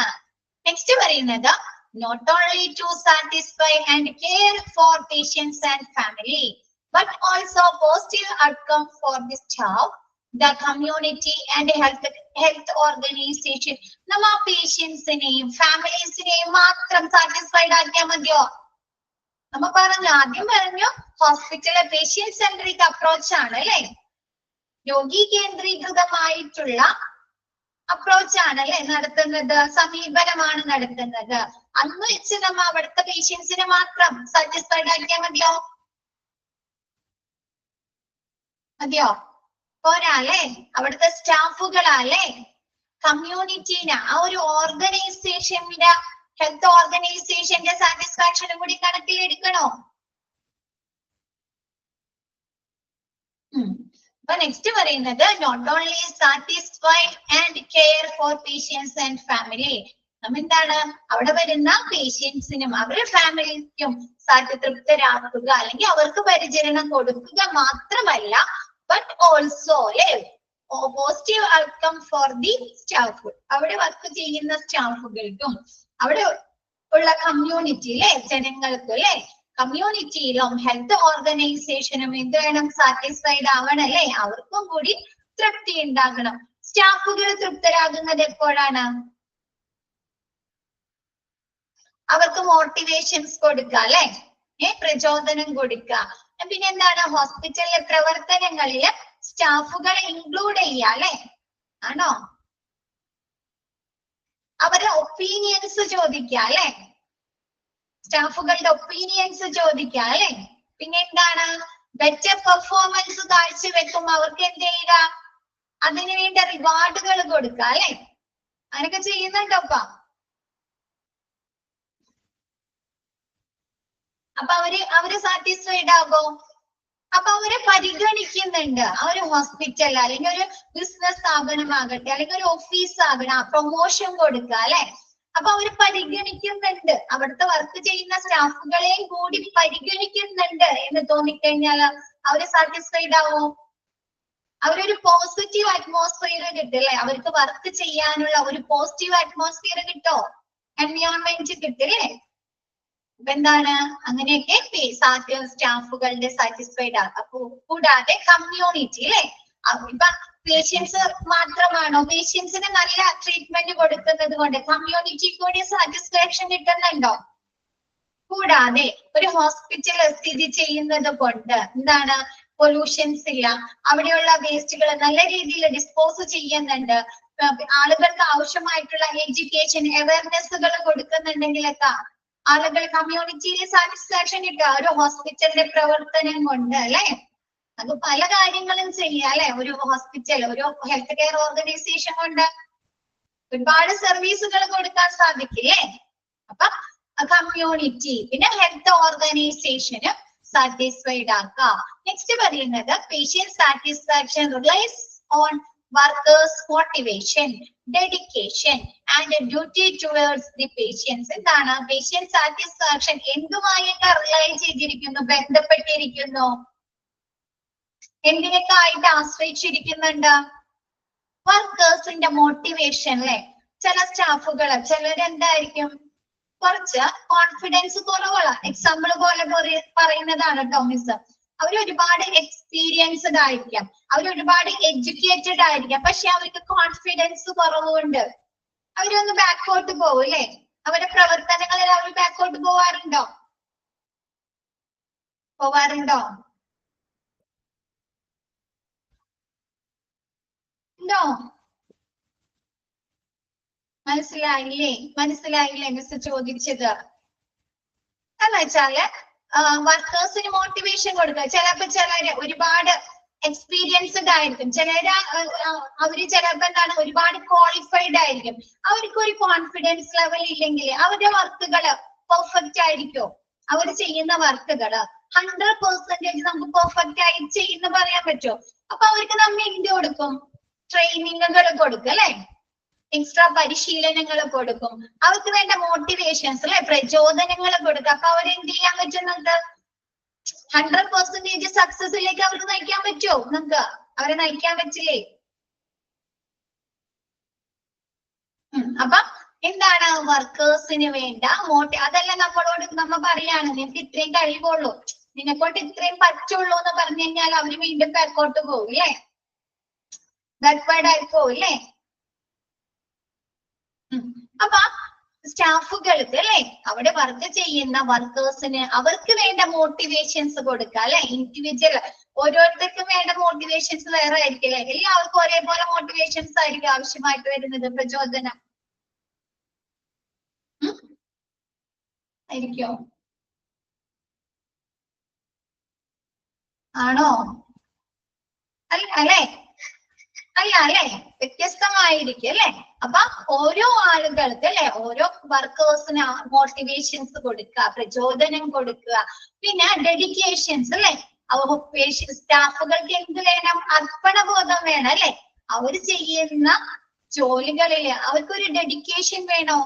Speaker 1: നെക്സ്റ്റ് പറയുന്നത് not only to satisfy and care for patients and family, but also positive outcome for the staff, the community and health organization. നമ്മ പേഷ്യൻസിനെയും ഫാമിലീസിനെയും മാത്രം സാറ്റിസ്ഫൈഡ് ആക്കിയാൽ മതിയോ? നമ്മ ആദ്യം പറഞ്ഞു ഹോസ്പിറ്റലിലെ പേഷ്യന്റ് സെൻട്രിക് അപ്രോച്ച് ആണ് അല്ലെ, രോഗി കേന്ദ്രീകൃതമായിട്ടുള്ള അപ്രോച്ച് ആണ് അല്ലെ നടത്തുന്നത്, സമീപനമാണ് നടത്തുന്നത്. അന്ന് വെച്ച് നമ്മ അവിടുത്തെ പേഷ്യൻസിനെ മാത്രം സാറ്റിസ്ഫൈഡ് ആക്കിയാൽ മതിയോ? പോരാല്ലേ. അവിടുത്തെ സ്റ്റാഫുകളല്ലേ, കമ്മ്യൂണിറ്റീനെ, ആ ഒരു ഓർഗനൈസേഷന്റെ, ഹെൽത്ത് ഓർഗനൈസേഷന്റെ സാറ്റിസ്ഫാക്ഷനും കൂടി കണക്കിലെടുക്കണോ? അപ്പൊ നെക്സ്റ്റ് പറയുന്നത് not only satisfy and care for patients and family. എന്താണ് അവിടെ വരുന്ന പേഷ്യൻസിനും അവരുടെ ഫാമിലിക്കും തൃപ്തരാക്കുക അല്ലെങ്കിൽ അവർക്ക് പരിചരണം കൊടുക്കുക മാത്രമല്ല, but also positive outcome for the staff, അവിടെ വർക്ക് ചെയ്യുന്ന സ്റ്റാഫുകൾക്കും അവിടെ ഉള്ള കമ്മ്യൂണിറ്റിയിലെ ജനങ്ങൾക്കും കമ്മ്യൂണിറ്റിയിലും ഹെൽത്ത് ഓർഗനൈസേഷനും എന്ത് വേണം? സാറ്റിസ്ഫൈഡ് ആവണം അല്ലെ, അവർക്കും കൂടി തൃപ്തി ഉണ്ടാകണം. സ്റ്റാഫുകൾ തൃപ്തരാകുന്നത് എപ്പോഴാണ്? അവർക്ക് മോട്ടിവേഷൻസ് കൊടുക്കുക അല്ലെ, പ്രചോദനം കൊടുക്കുക. പിന്നെ എന്താണ്? ഹോസ്പിറ്റലിലെ പ്രവർത്തനങ്ങളില് സ്റ്റാഫുകളെ ഇൻക്ലൂഡ് ചെയ്യുക അല്ലെ, ആണോ? അവരുടെ ഒപ്പീനിയൻസ് ചോദിക്കുക അല്ലെ, സ്റ്റാഫുകളുടെ ഒപ്പീനിയൻസ് ചോദിക്കുക അല്ലെ. പിന്നെ എന്താണ്? ബെറ്റർ പെർഫോമൻസ് കാഴ്ചവെക്കുമ്പോൾ അവർക്ക് എന്ത് ചെയ്യുക, അതിനു വേണ്ട റിവാർഡുകൾ കൊടുക്കുക അല്ലെ. അങ്ങനെയൊക്കെ ചെയ്യുന്നുണ്ടോപ്പ? അപ്പൊ അവര് സാറ്റിസ്ഫൈഡ് ആകോ? അപ്പൊ അവരെ പരിഗണിക്കുന്നുണ്ട്. ആ ഒരു ഹോസ്പിറ്റൽ അല്ലെങ്കിൽ ഒരു ബിസിനസ് സ്ഥാപനമാകട്ടെ അല്ലെങ്കിൽ ഒരു ഓഫീസ് ആകണം, പ്രൊമോഷൻ കൊടുക്കുക അല്ലെ. അപ്പൊ അവര് പരിഗണിക്കുന്നുണ്ട്, അവിടുത്തെ വർക്ക് ചെയ്യുന്ന സ്റ്റാഫുകളെയും കൂടി പരിഗണിക്കുന്നുണ്ട് എന്ന് തോന്നിക്കഴിഞ്ഞാൽ അവര് സാറ്റിസ്ഫൈഡ് ആവോ? അവരൊരു പോസിറ്റീവ് അറ്റ്മോസ്ഫിയർ കിട്ടില്ലേ, അവർക്ക് വർക്ക് ചെയ്യാനുള്ള ഒരു പോസിറ്റീവ് അറ്റ്മോസ്ഫിയർ കിട്ടോ, എൻവയോൺമെന്റ് കിട്ടില്ലേ. അപ്പൊ എന്താണ്, അങ്ങനെയൊക്കെ സ്റ്റാഫുകളുടെ സാറ്റിസ്ഫൈഡ് ആക്കാം. കൂടാതെ കമ്മ്യൂണിറ്റി അല്ലെ, ഇപ്പൊ പേഷ്യൻസ് മാത്രമാണോ, പേഷ്യൻസിന് നല്ല ട്രീറ്റ്മെന്റ് കൊടുക്കുന്നത് കൊണ്ട് കമ്മ്യൂണിറ്റി കൂടി സാറ്റിസ്ഫാക്ഷൻ കിട്ടുന്നുണ്ടോ? കൂടാതെ ഒരു ഹോസ്പിറ്റൽ സ്ഥിതി ചെയ്യുന്നത് കൊണ്ട് എന്താണ്, പൊല്യൂഷൻസ് ഇല്ല, അവിടെയുള്ള വേസ്റ്റുകൾ നല്ല രീതിയിൽ ഡിസ്പോസ് ചെയ്യുന്നുണ്ട്, ആളുകൾക്ക് ആവശ്യമായിട്ടുള്ള എഡ്യൂക്കേഷൻ അവയർനെസ്സുകൾ കൊടുക്കുന്നുണ്ടെങ്കിലൊക്കെ ആളുകൾ കമ്മ്യൂണിറ്റിയിൽ സാറ്റിസ്ഫാക്ഷൻ കിട്ടുക ഒരു ഹോസ്പിറ്റലിന്റെ പ്രവർത്തനം കൊണ്ട് അല്ലെ. അത് പല കാര്യങ്ങളും ചെയ്യാം അല്ലെ, ഒരു ഹോസ്പിറ്റൽ ഒരു ഹെൽത്ത് കെയർ ഓർഗനൈസേഷൻ കൊണ്ട് ഒരുപാട് സർവീസുകൾ കൊടുക്കാൻ സാധിക്കില്ലേ. അപ്പൊ കമ്മ്യൂണിറ്റി പിന്നെ ഹെൽത്ത് ഓർഗനൈസേഷന് സാറ്റിസ്ഫൈഡ് ആക്കാം. നെക്സ്റ്റ് പറയുന്നത് patient satisfaction relies on workers motivation, dedication and duty towards the patients. എന്താണ് പേഷ്യന്റ് സാറ്റിസ്ഫാക്ഷൻ എന്തുമായിട്ട് റിലൈ ചെയ്തിരിക്കുന്നു, ബന്ധപ്പെട്ടിരിക്കുന്നു, എന്തിനൊക്കെ ആയിട്ട് ആശ്രയിച്ചിരിക്കുന്നുണ്ട്? വർക്കേഴ്സിന്റെ മോട്ടിവേഷൻ അല്ലെ. ചില സ്റ്റാഫുകൾ ചിലരെന്തായിരിക്കും കുറച്ച് കോൺഫിഡൻസ് കുറവുള്ള, എക്സാമ്പിൾ പോലെ പറയുന്നതാണ് കേട്ടോ മിസ്. അവർ ഒരുപാട് എക്സ്പീരിയൻസ്ഡ് ആയിരിക്കാം, അവർ ഒരുപാട് എഡ്യൂക്കേറ്റഡ് ആയിരിക്കാം, പക്ഷെ അവർക്ക് കോൺഫിഡൻസ് കുറവുണ്ട്, അവരൊന്ന് ബാക്കോട്ട് പോകും അല്ലെ. അവരുടെ പ്രവർത്തനങ്ങളിൽ അവർ ബാക്കോട്ട് പോവാറുണ്ടോ? ഉണ്ടോ? മനസ്സിലായില്ലേ മിസ് ചോദിച്ചത്? എന്ന് വെച്ചാല് വർക്കേഴ്സിന് മോട്ടിവേഷൻ കൊടുക്കുക. ചിലര് ഒരുപാട് എക്സ്പീരിയൻസ്ഡ് ആയിരിക്കും, അവര് ചിലപ്പോ എന്താണ് ഒരുപാട് ക്വാളിഫൈഡ് ആയിരിക്കും, അവർക്ക് ഒരു കോൺഫിഡൻസ് ലെവൽ ഇല്ലെങ്കിൽ അവരുടെ വർക്കുകള് പെർഫെക്റ്റ് ആയിരിക്കോ? അവർ ചെയ്യുന്ന വർക്കുകള് 100% നമുക്ക് പെർഫെക്റ്റ് ആയി ചെയ്യുന്ന പറയാൻ പറ്റുമോ? അപ്പൊ അവർക്ക് നമ്മൾ എന്ത് കൊടുക്കും? ട്രെയിനിങ്ങുകൾ കൊടുക്കും അല്ലെ, എക്സ്ട്രാ പരിശീലനങ്ങൾ കൊടുക്കും, അവർക്ക് വേണ്ട മോട്ടിവേഷൻസ് അല്ലെ, പ്രചോദനങ്ങൾ കൊടുക്കും. അപ്പൊ അവരെന്ത് ചെയ്യാൻ പറ്റുന്നുണ്ട്? 100% സക്സസിലേക്ക് അവർക്ക് നയിക്കാൻ പറ്റുമോ? നമുക്ക് അവരെ നയിക്കാൻ പറ്റില്ലേ? അപ്പൊ എന്താണ് വർക്കേഴ്സിന് വേണ്ട അതല്ല നമ്മളോട് പറയാണ് നിനക്ക് ഇത്രയും കഴിവുള്ളൂ, നിന്നെക്കൊണ്ട് ഇത്രയും പറ്റുള്ളൂ എന്ന് പറഞ്ഞു കഴിഞ്ഞാൽ അവര് വീണ്ടും ബാക്കോട്ട് പോകും അല്ലേ, ബാക്ക്വേർഡ് ആയി പോകും അല്ലേ. അപ്പൊ സ്റ്റാഫുകൾക്ക് അല്ലെ, അവിടെ വർക്ക് ചെയ്യുന്ന വർക്കേഴ്സിന് അവർക്ക് വേണ്ട മോട്ടിവേഷൻസ് കൊടുക്കുക അല്ലെ. ഇൻഡിവിജ്വൽ ഓരോരുത്തർക്കും വേണ്ട മോട്ടിവേഷൻസ് വേറെ ആയിരിക്കില്ലേ, എല്ലാവർക്കും ഒരേപോലെ മോട്ടിവേഷൻസ് ആയിരിക്കും ആവശ്യമായിട്ട് വരുന്നത്, പ്രചോദനം ആയിരിക്കോ? ആണോ? അല്ലേ? അല്ലേ, വ്യത്യസ്തമായിരിക്കും അല്ലെ. അപ്പൊ ഓരോ ആളുകൾക്ക് അല്ലെ, ഓരോ വർക്കേഴ്സിന് മോട്ടിവേഷൻസ് കൊടുക്കുക, പ്രചോദനം കൊടുക്കുക, പിന്നെ ഡെഡിക്കേഷൻസ് അല്ലെ. സ്റ്റാഫുകൾക്ക് എന്ത് വേണം? അർപ്പണബോധം വേണം അല്ലെ. അവർ ചെയ്യുന്ന ജോലികളില് അവർക്കൊരു ഡെഡിക്കേഷൻ വേണോ?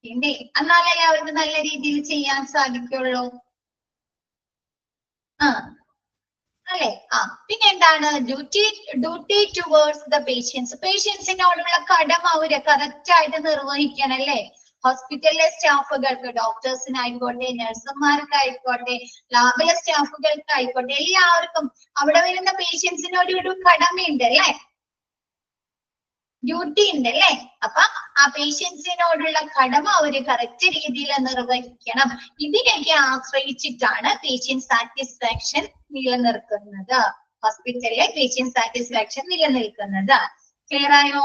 Speaker 1: ഇല്ലേ, എന്നാലേ അവർക്ക് നല്ല രീതിയിൽ ചെയ്യാൻ സാധിക്കുള്ളൂ. അല്ലെ. പിന്നെ എന്താണ്? ഡ്യൂട്ടി ടുവേർഡ്സ് ദ പേഷ്യൻസ്, പേഷ്യൻസിനോടുള്ള കടമ അവര് കറക്റ്റ് ആയിട്ട് നിർവഹിക്കണം അല്ലെ. ഹോസ്പിറ്റലിലെ സ്റ്റാഫുകൾക്ക്, ഡോക്ടേഴ്സിനായിക്കോട്ടെ, നഴ്സുമാർക്കായിക്കോട്ടെ, ലാബിലെ സ്റ്റാഫുകൾക്കായിക്കോട്ടെ, എല്ലാവർക്കും അവിടെ വരുന്ന പേഷ്യൻസിനോട് ഒരു കടമയുണ്ട് അല്ലെ, ഡ്യൂട്ടി ഉണ്ട് അല്ലെ. അപ്പൊ ആ പേഷ്യൻസിനോടുള്ള കടമ അവര് കറക്റ്റ് രീതിയിൽ നിർവഹിക്കണം. ഇതിനൊക്കെ ആശ്രയിച്ചിട്ടാണ് പേഷ്യന്റ് സാറ്റിസ്ഫാക്ഷൻ നിലനിർത്തുന്നത്, ഹോസ്പിറ്റലിലെ പേഷ്യന്റ് സാറ്റിസ്ഫാക്ഷൻ നിലനിൽക്കുന്നത്. ക്ലിയർ ആയോ?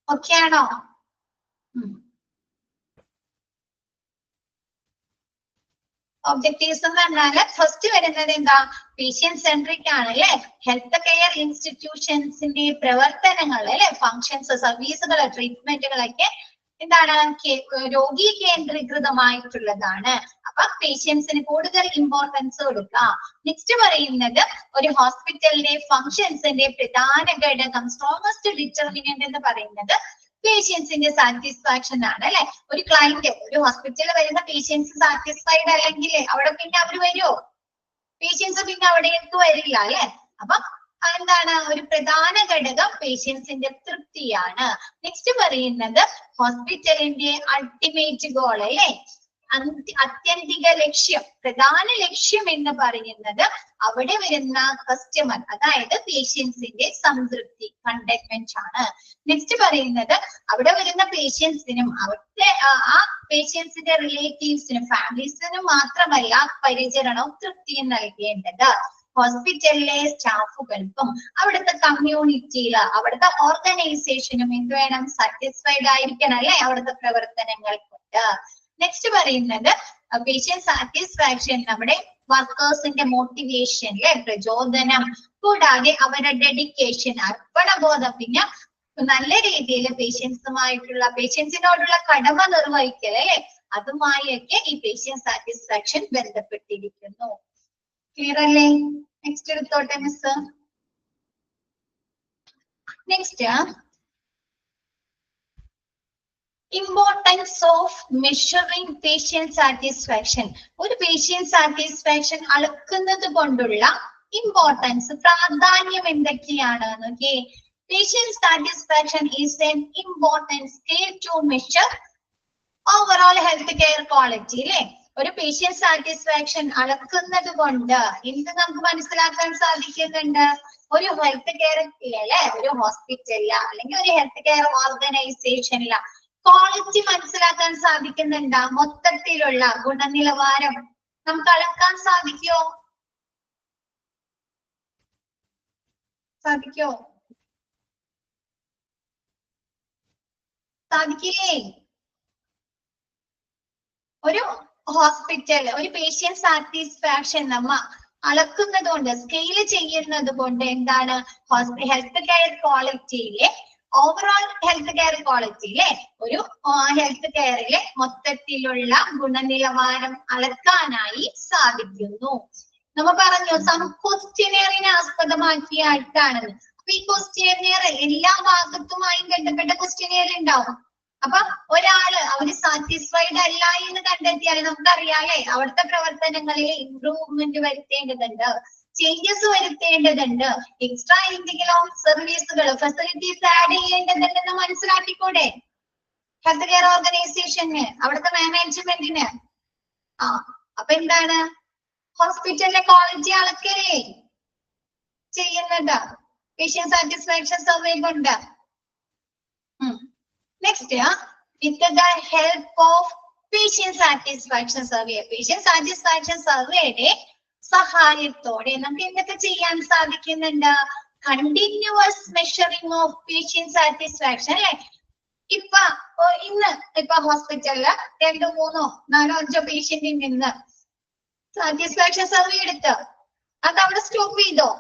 Speaker 1: ഓക്കെ ആണോ? ഒബ്ജക്റ്റീവ്സ് എന്ന് പറഞ്ഞാല് ഫസ്റ്റ് വരുന്നത് എന്താ, പേഷ്യന്റ് സെൻട്രിക് ആണ് അല്ലെ. ഹെൽത്ത് കെയർ ഇൻസ്റ്റിറ്റ്യൂഷൻസിന്റെ പ്രവർത്തനങ്ങൾ അല്ലെ, ഫങ്ഷൻസ്, സർവീസുകൾ, ട്രീറ്റ്മെന്റുകളൊക്കെ എന്താണ്, രോഗി കേന്ദ്രീകൃതമായിട്ടുള്ളതാണ്. അപ്പൊ പേഷ്യൻസിന് കൂടുതൽ ഇമ്പോർട്ടൻസ് കൊടുക്കുക. നെക്സ്റ്റ് പറയുന്നത് ഒരു ഹോസ്പിറ്റലിന്റെ ഫങ്ഷൻസിന്റെ പ്രധാന ഘടകം, സ്ട്രോങ്ങസ്റ്റ് ഡിറ്റർമിനന്റ് എന്ന് പറയുന്നത് പേഷ്യൻസിന്റെ സാറ്റിസ്ഫാക്ഷൻ ആണ് അല്ലെ. ഒരു ക്ലയന്റ് ഒരു ഹോസ്പിറ്റലിൽ വരുന്ന പേഷ്യൻസ് സാറ്റിസ്ഫൈഡ് അല്ലെങ്കിൽ അവിടെ പിന്നെ അവർ വരുമോ? പേഷ്യൻസ് പിന്നെ അവിടേക്ക് വരില്ല അല്ലെ. അപ്പൊ എന്താണ്, ഒരു പ്രധാന ഘടകം പേഷ്യൻസിന്റെ തൃപ്തിയാണ്. നെക്സ്റ്റ് പറയുന്നത് ഹോസ്പിറ്റലിന്റെ അൾട്ടിമേറ്റ് ഗോൾ അല്ലെ, അത്യന്തിക ലക്ഷ്യം, പ്രധാന ലക്ഷ്യം എന്ന് പറയുന്നത് അവിടെ വരുന്ന കസ്റ്റമർ, അതായത് പേഷ്യൻസിന്റെ സംതൃപ്തി, കണ്ടന്റ്മെന്റ് ആണ്. നെക്സ്റ്റ് പറയുന്നത് അവിടെ വരുന്ന പേഷ്യൻസിനും അവിടുത്തെ ആ പേഷ്യൻസിന്റെ റിലേറ്റീവ്സിനും ഫാമിലീസിനും മാത്രമല്ല പരിചരണവും തൃപ്തിയും നൽകേണ്ടത് ഹോസ്പിറ്റലിലെ സ്റ്റാഫുകൾക്കും അവിടുത്തെ കമ്മ്യൂണിറ്റിയില് അവിടുത്തെ ഓർഗനൈസേഷനും എന്ത് വേണം, സാറ്റിസ്ഫൈഡ് ആയിരിക്കണം അല്ലെ അവിടുത്തെ പ്രവർത്തനങ്ങൾ കൊണ്ട്. നെക്സ്റ്റ് പറയുന്നത് പേഷ്യന്റ് സാറ്റിസ്ഫാക്ഷൻ, നമ്മുടെ വർക്കേഴ്സിന്റെ മോട്ടിവേഷൻ അല്ലെ, പ്രചോദനം, കൂടാതെ അവരുടെ ഡെഡിക്കേഷൻ, അർപ്പണബോധം, പിന്നെ നല്ല രീതിയിൽ പേഷ്യൻസിനോടുള്ള കടമ നിർവഹിക്കൽ അല്ലെ, അതുമായൊക്കെ ഈ പേഷ്യന്റ് സാറ്റിസ്ഫാക്ഷൻ ബന്ധപ്പെട്ടിരിക്കുന്നു. ക്ലിയർ അല്ലേ? നെക്സ്റ്റ് എടുത്തോട്ടെ miss. Next, importance of measuring patient satisfaction. ഒരു പേഷ്യന്റ് സാറ്റിസ്ഫാക്ഷൻ അളക്കുന്നത് കൊണ്ടുള്ള ഇമ്പോർട്ടൻസ്, പ്രാധാന്യം എന്തൊക്കെയാണ് നോക്കിയേ. Patient satisfaction is an important scale to measure overall health care quality അല്ലെ. ഒരു പേഷ്യന്റ് സാറ്റിസ്ഫാക്ഷൻ അളക്കുന്നത് കൊണ്ട് എന്ത് നമുക്ക് മനസ്സിലാക്കാൻ സാധിക്കുന്നുണ്ട്, ഒരു ഹെൽത്ത് കെയർ അല്ലെ, ഒരു ഹോസ്പിറ്റലില അല്ലെങ്കിൽ ഒരു ഹെൽത്ത് കെയർ ഓർഗനൈസേഷനില ക്വാളിറ്റി മനസ്സിലാക്കാൻ സാധിക്കുന്നുണ്ട്. മൊത്തത്തിലുള്ള ഗുണനിലവാരം നമുക്ക് അളക്കാൻ സാധിക്കോ? സാധിക്കില്ലേ? ഒരു ഹോസ്പിറ്റൽ ഒരു പേഷ്യന്റ് സാറ്റിസ്ഫാക്ഷൻ നമ്മ അളക്കുന്നത് കൊണ്ട്, സ്കെയിൽ ചെയ്യുന്നത് കൊണ്ട് എന്താണ്, ഹെൽത്ത് കെയർ ക്വാളിറ്റിയിലെ ഓവറോൾ ഹെൽത്ത് കെയർ ക്വാളിറ്റിയിലെ ഒരു ഹെൽത്ത് കെയറിലെ മൊത്തത്തിലുള്ള ഗുണനിലവാരം അളക്കാനായി സാധിക്കുന്നു. നമ്മ പറഞ്ഞു ക്വസ്റ്റ്യനെയറിനെ ആസ്പദമാക്കിയായിട്ടാണ്. അപ്പൊ ഈ ക്വസ്റ്റ്യനെയർ എല്ലാ ഭാഗത്തുമായും ബന്ധപ്പെട്ട ക്വസ്റ്റ്യനെയർ ഉണ്ടാവും. അപ്പൊ ഒരാള് അവര് സാറ്റിസ്ഫൈഡ് അല്ല എന്ന് കണ്ടെത്തിയാൽ നമുക്കറിയാലേ അവിടുത്തെ പ്രവർത്തനങ്ങളിൽ ഇംപ്രൂവ്മെന്റ് വരുത്തേണ്ടതുണ്ട്, ചേഞ്ചസ് വരുത്തേണ്ടതുണ്ട്, എക്സ്ട്രാ എന്തെങ്കിലും സർവീസുകൾ, ഫെസിലിറ്റീസ് ആഡ് ചെയ്യേണ്ടതുണ്ടെന്ന് മനസ്സിലാക്കിക്കൂടെ ഹെൽത്ത് കെയർ ഓർഗനൈസേഷന്, അവിടുത്തെ മാനേജ്മെന്റിന്. അപ്പൊ എന്താണ്, ഹോസ്പിറ്റലിന്റെ ക്വാളിറ്റി അളക്കല്ലേ ചെയ്യുന്നത് പേഷ്യന്റ് സാറ്റിസ്ഫാക്ഷൻ സർവേ കൊണ്ട്. Next, with the help of patient satisfaction survey, patient satisfaction survey സഹായത്തോടെ നമുക്ക് എന്തൊക്കെ ചെയ്യാൻ സാധിക്കുന്നുണ്ട്, continuous measuring of patient satisfaction അല്ലെ. ഇപ്പൊ ഹോസ്പിറ്റലില് 2, 3, 4, 5 പേഷ്യന്റിൽ നിന്ന് സാറ്റിസ്ഫാക്ഷൻ സർവേ എടുത്ത് അതവിടെ സ്റ്റോപ്പ് ചെയ്തോ?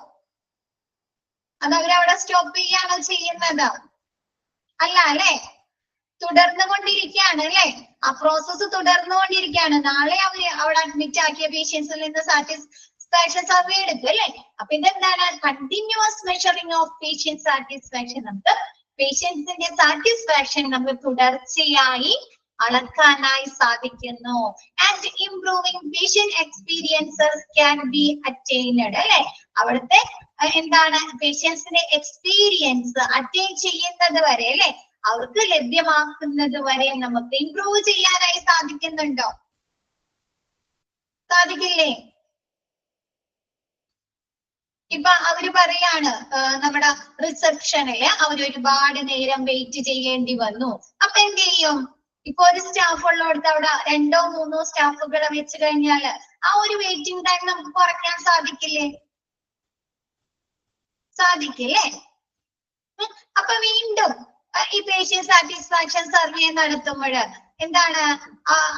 Speaker 1: അതവരവിടെ സ്റ്റോപ്പ് ചെയ്യാണോ ചെയ്യുന്നത്? അല്ല അല്ലെ, തുടർന്നുകൊണ്ടിരിക്കുകയാണ് അല്ലെ. ആ പ്രോസസ്സ് തുടർന്നുകൊണ്ടിരിക്കുകയാണ്. നാളെ അവിടെ അഡ്മിറ്റ് ആക്കിയ പേഷ്യൻസിൽ നിന്ന് സാറ്റിസ്ഫാക്ഷൻ സർവേ എടുക്കും അല്ലെ. അപ്പൊ ഇതെന്താണ്, continuous measuring of patient satisfaction. നമുക്ക് പേഷ്യൻസിന്റെ സാറ്റിസ്ഫാക്ഷൻ നമുക്ക് തുടർച്ചയായി അളക്കാനായി സാധിക്കുന്നു. And improving patient experiences can be attained അല്ലെ. അവിടുത്തെ എന്താണ്, പേഷ്യൻസിന്റെ എക്സ്പീരിയൻസ് അറ്റൈൻ ചെയ്യുന്നത് വരെ അല്ലെ, അവർക്ക് ലഭ്യമാക്കുന്നത് വരെ നമുക്ക് ഇംപ്രൂവ് ചെയ്യാനായി സാധിക്കുന്നുണ്ടോ? സാധിക്കില്ലേ? ഇപ്പൊ അവര് പറയാണ് നമ്മുടെ റിസപ്ഷനില് അവർ ഒരുപാട് നേരം വെയിറ്റ് ചെയ്യേണ്ടി വന്നു. അപ്പൊ എന്ത് ചെയ്യും? ഇപ്പൊ ഒരു സ്റ്റാഫ് ഉള്ളടത്ത് അവിടെ 2, 3 സ്റ്റാഫുകളെ വെച്ച് കഴിഞ്ഞാല് ആ ഒരു വെയിറ്റിംഗ് ടൈം നമുക്ക് കുറയ്ക്കാൻ സാധിക്കില്ലേ? സാധിക്കില്ലേ? അപ്പൊ വീണ്ടും ഈ പേഷ്യന്റ് സാറ്റിസ്ഫാക്ഷൻ സർവേ നടത്തുമ്പോൾ എന്താണ്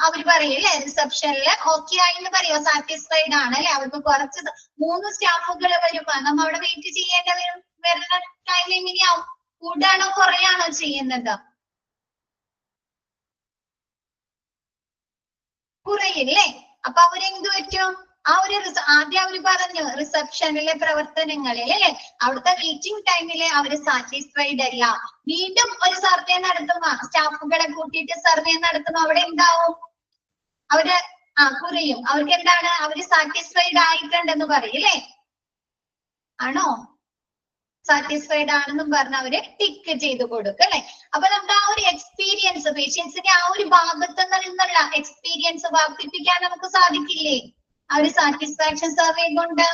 Speaker 1: അവർ പറയല്ലേ റിസപ്ഷനില് ഓക്കെ ആയി എന്ന് പറയോ, സാറ്റിസ്ഫൈഡ് ആണ് അല്ലെ. അവർക്ക് കുറച്ച് 3 സ്റ്റാഫുകൾ വരുമ്പോ നമ്മ അവിടെ വെയിറ്റ് ചെയ്യേണ്ട വരുന്ന ടൈം എങ്ങനെയാവും, കൂടാണോ കുറയാണോ ചെയ്യുന്നത്? കുറയില്ലേ. അപ്പൊ അവരെന്ത് പറ്റും, ആ ഒരു ആദ്യം അവര് പറഞ്ഞു റിസപ്ഷനിലെ പ്രവർത്തനങ്ങളിൽ അല്ലെ അവിടുത്തെ വെയിറ്റിംഗ് ടൈമില് അവര് സാറ്റിസ്ഫൈഡ് അല്ല. വീണ്ടും ഒരു സർവേ നടത്തുമ്പോ സ്റ്റാഫുകളെ കൂട്ടിയിട്ട് സർവേ നടത്തുമ്പോ അവിടെ എന്താവും, അവര് കുറയും. അവർക്ക് എന്താണ്, അവര് സാറ്റിസ്ഫൈഡ് ആയിട്ടുണ്ടെന്ന് പറയും അല്ലേ. ആണോ? സാറ്റിസ്ഫൈഡ് ആണെന്നും പറഞ്ഞ് അവര് ടിക്ക് ചെയ്ത് കൊടുക്കും അല്ലെ. അപ്പൊ നമുക്ക് ആ ഒരു എക്സ്പീരിയൻസ് പേഷ്യൻസിന്റെ ആ ഒരു ഭാഗത്ത് നിന്നുള്ള എക്സ്പീരിയൻസ് വർദ്ധിപ്പിക്കാൻ നമുക്ക് സാധിക്കില്ലേ ആ ഒരു സാറ്റിസ്ഫാക്ഷൻ സർവേ കൊണ്ട്?